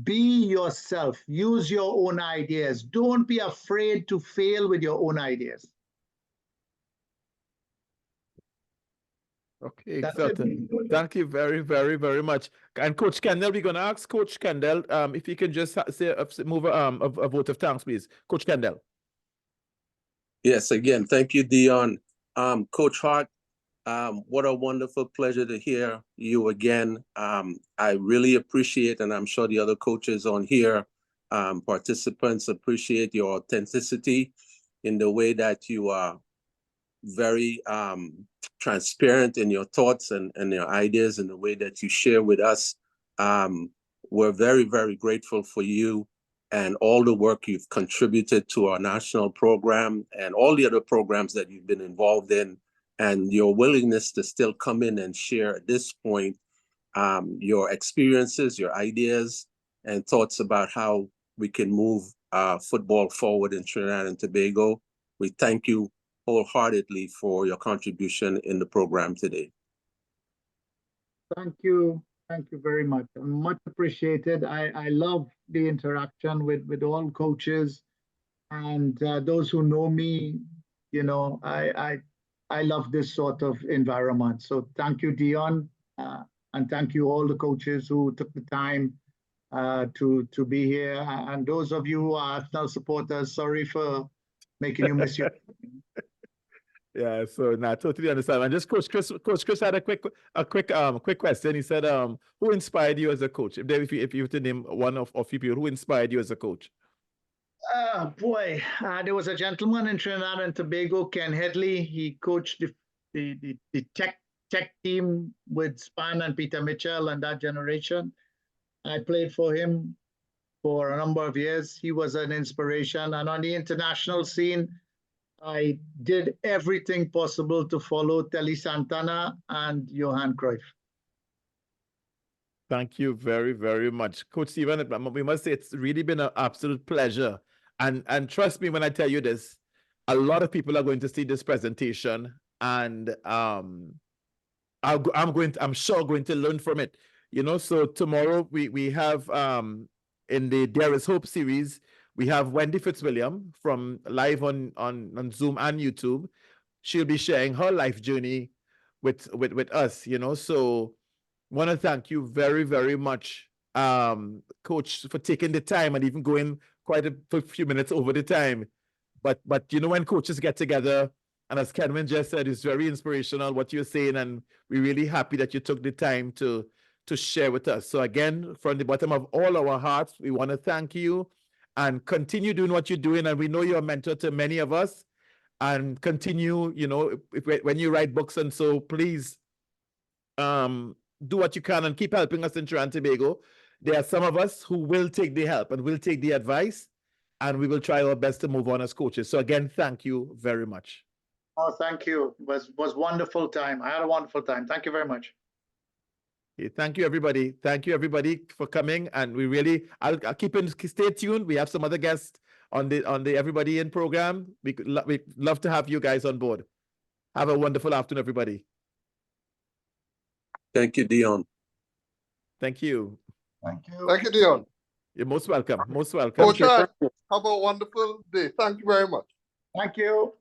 Be yourself. Use your own ideas. Don't be afraid to fail with your own ideas. Okay, thank you very, very, very much. And Coach Kendall, we're going to ask Coach Kendall if you can just say move a vote of thanks, please. Coach Kendall. Yes, again, thank you, Dion. Coach Hart, what a wonderful pleasure to hear you again. I really appreciate, and I'm sure the other coaches on here, participants appreciate your authenticity in the way that you are very transparent in your thoughts and your ideas and the way that you share with us. We're very, very grateful for you and all the work you've contributed to our national program and all the other programs that you've been involved in, and your willingness to still come in and share at this point your experiences, your ideas, and thoughts about how we can move football forward in Trinidad and Tobago. We thank you wholeheartedly for your contribution in the program today. Thank you. Thank you very much. Much appreciated. I love the interaction with all coaches, and those who know me, you know, I love this sort of environment. So thank you, Dion, and thank you all the coaches who took the time to be here. And those of you who are Arsenal supporters, sorry for making you miss your. Yeah, so I totally understand. And just Coach Chris had a quick question. He said, who inspired you as a coach? If you were to name one of few people, who inspired you as a coach? Boy, there was a gentleman in Trinidad and Tobago, Ken Headley. He coached the tech team with Span and Peter Mitchell and that generation. I played for him for a number of years. He was an inspiration. And on the international scene, I did everything possible to follow Telly Santana and Johan Cruyff. Thank you very, very much. Coach Stephen, we must say it's really been an absolute pleasure. And trust me when I tell you this, a lot of people are going to see this presentation, and I'm sure going to learn from it. You know, so tomorrow we have in the There Is Hope series, we have Wendy Fitzwilliam from live on Zoom and YouTube. She'll be sharing her life journey with us, you know. So want to thank you very, very much, Coach, for taking the time and even going quite a few minutes over the time. But you know, when coaches get together, and as Kenwin just said, it's very inspirational what you're saying, and we're really happy that you took the time to share with us. So again, from the bottom of all our hearts, we want to thank you and continue doing what you're doing. And we know you're a mentor to many of us, and continue, you know, when you write books, and so please do what you can and keep helping us in Trinidad and Tobago. There are some of us who will take the help and will take the advice, and we will try our best to move on as coaches. So again, thank you very much. Oh, thank you. It was wonderful time. I had a wonderful time. Thank you very much. Okay, thank you, everybody. Thank you, everybody, for coming. And we really, I'll keep in, stay tuned. We have some other guests on the Everybody In program. We'd love to have you guys on board. Have a wonderful afternoon, everybody. Thank you, Dion. Thank you. Thank you. Thank you, Dion. You're most welcome. Most welcome. Coach Hart, have a wonderful day. Thank you very much. Thank you.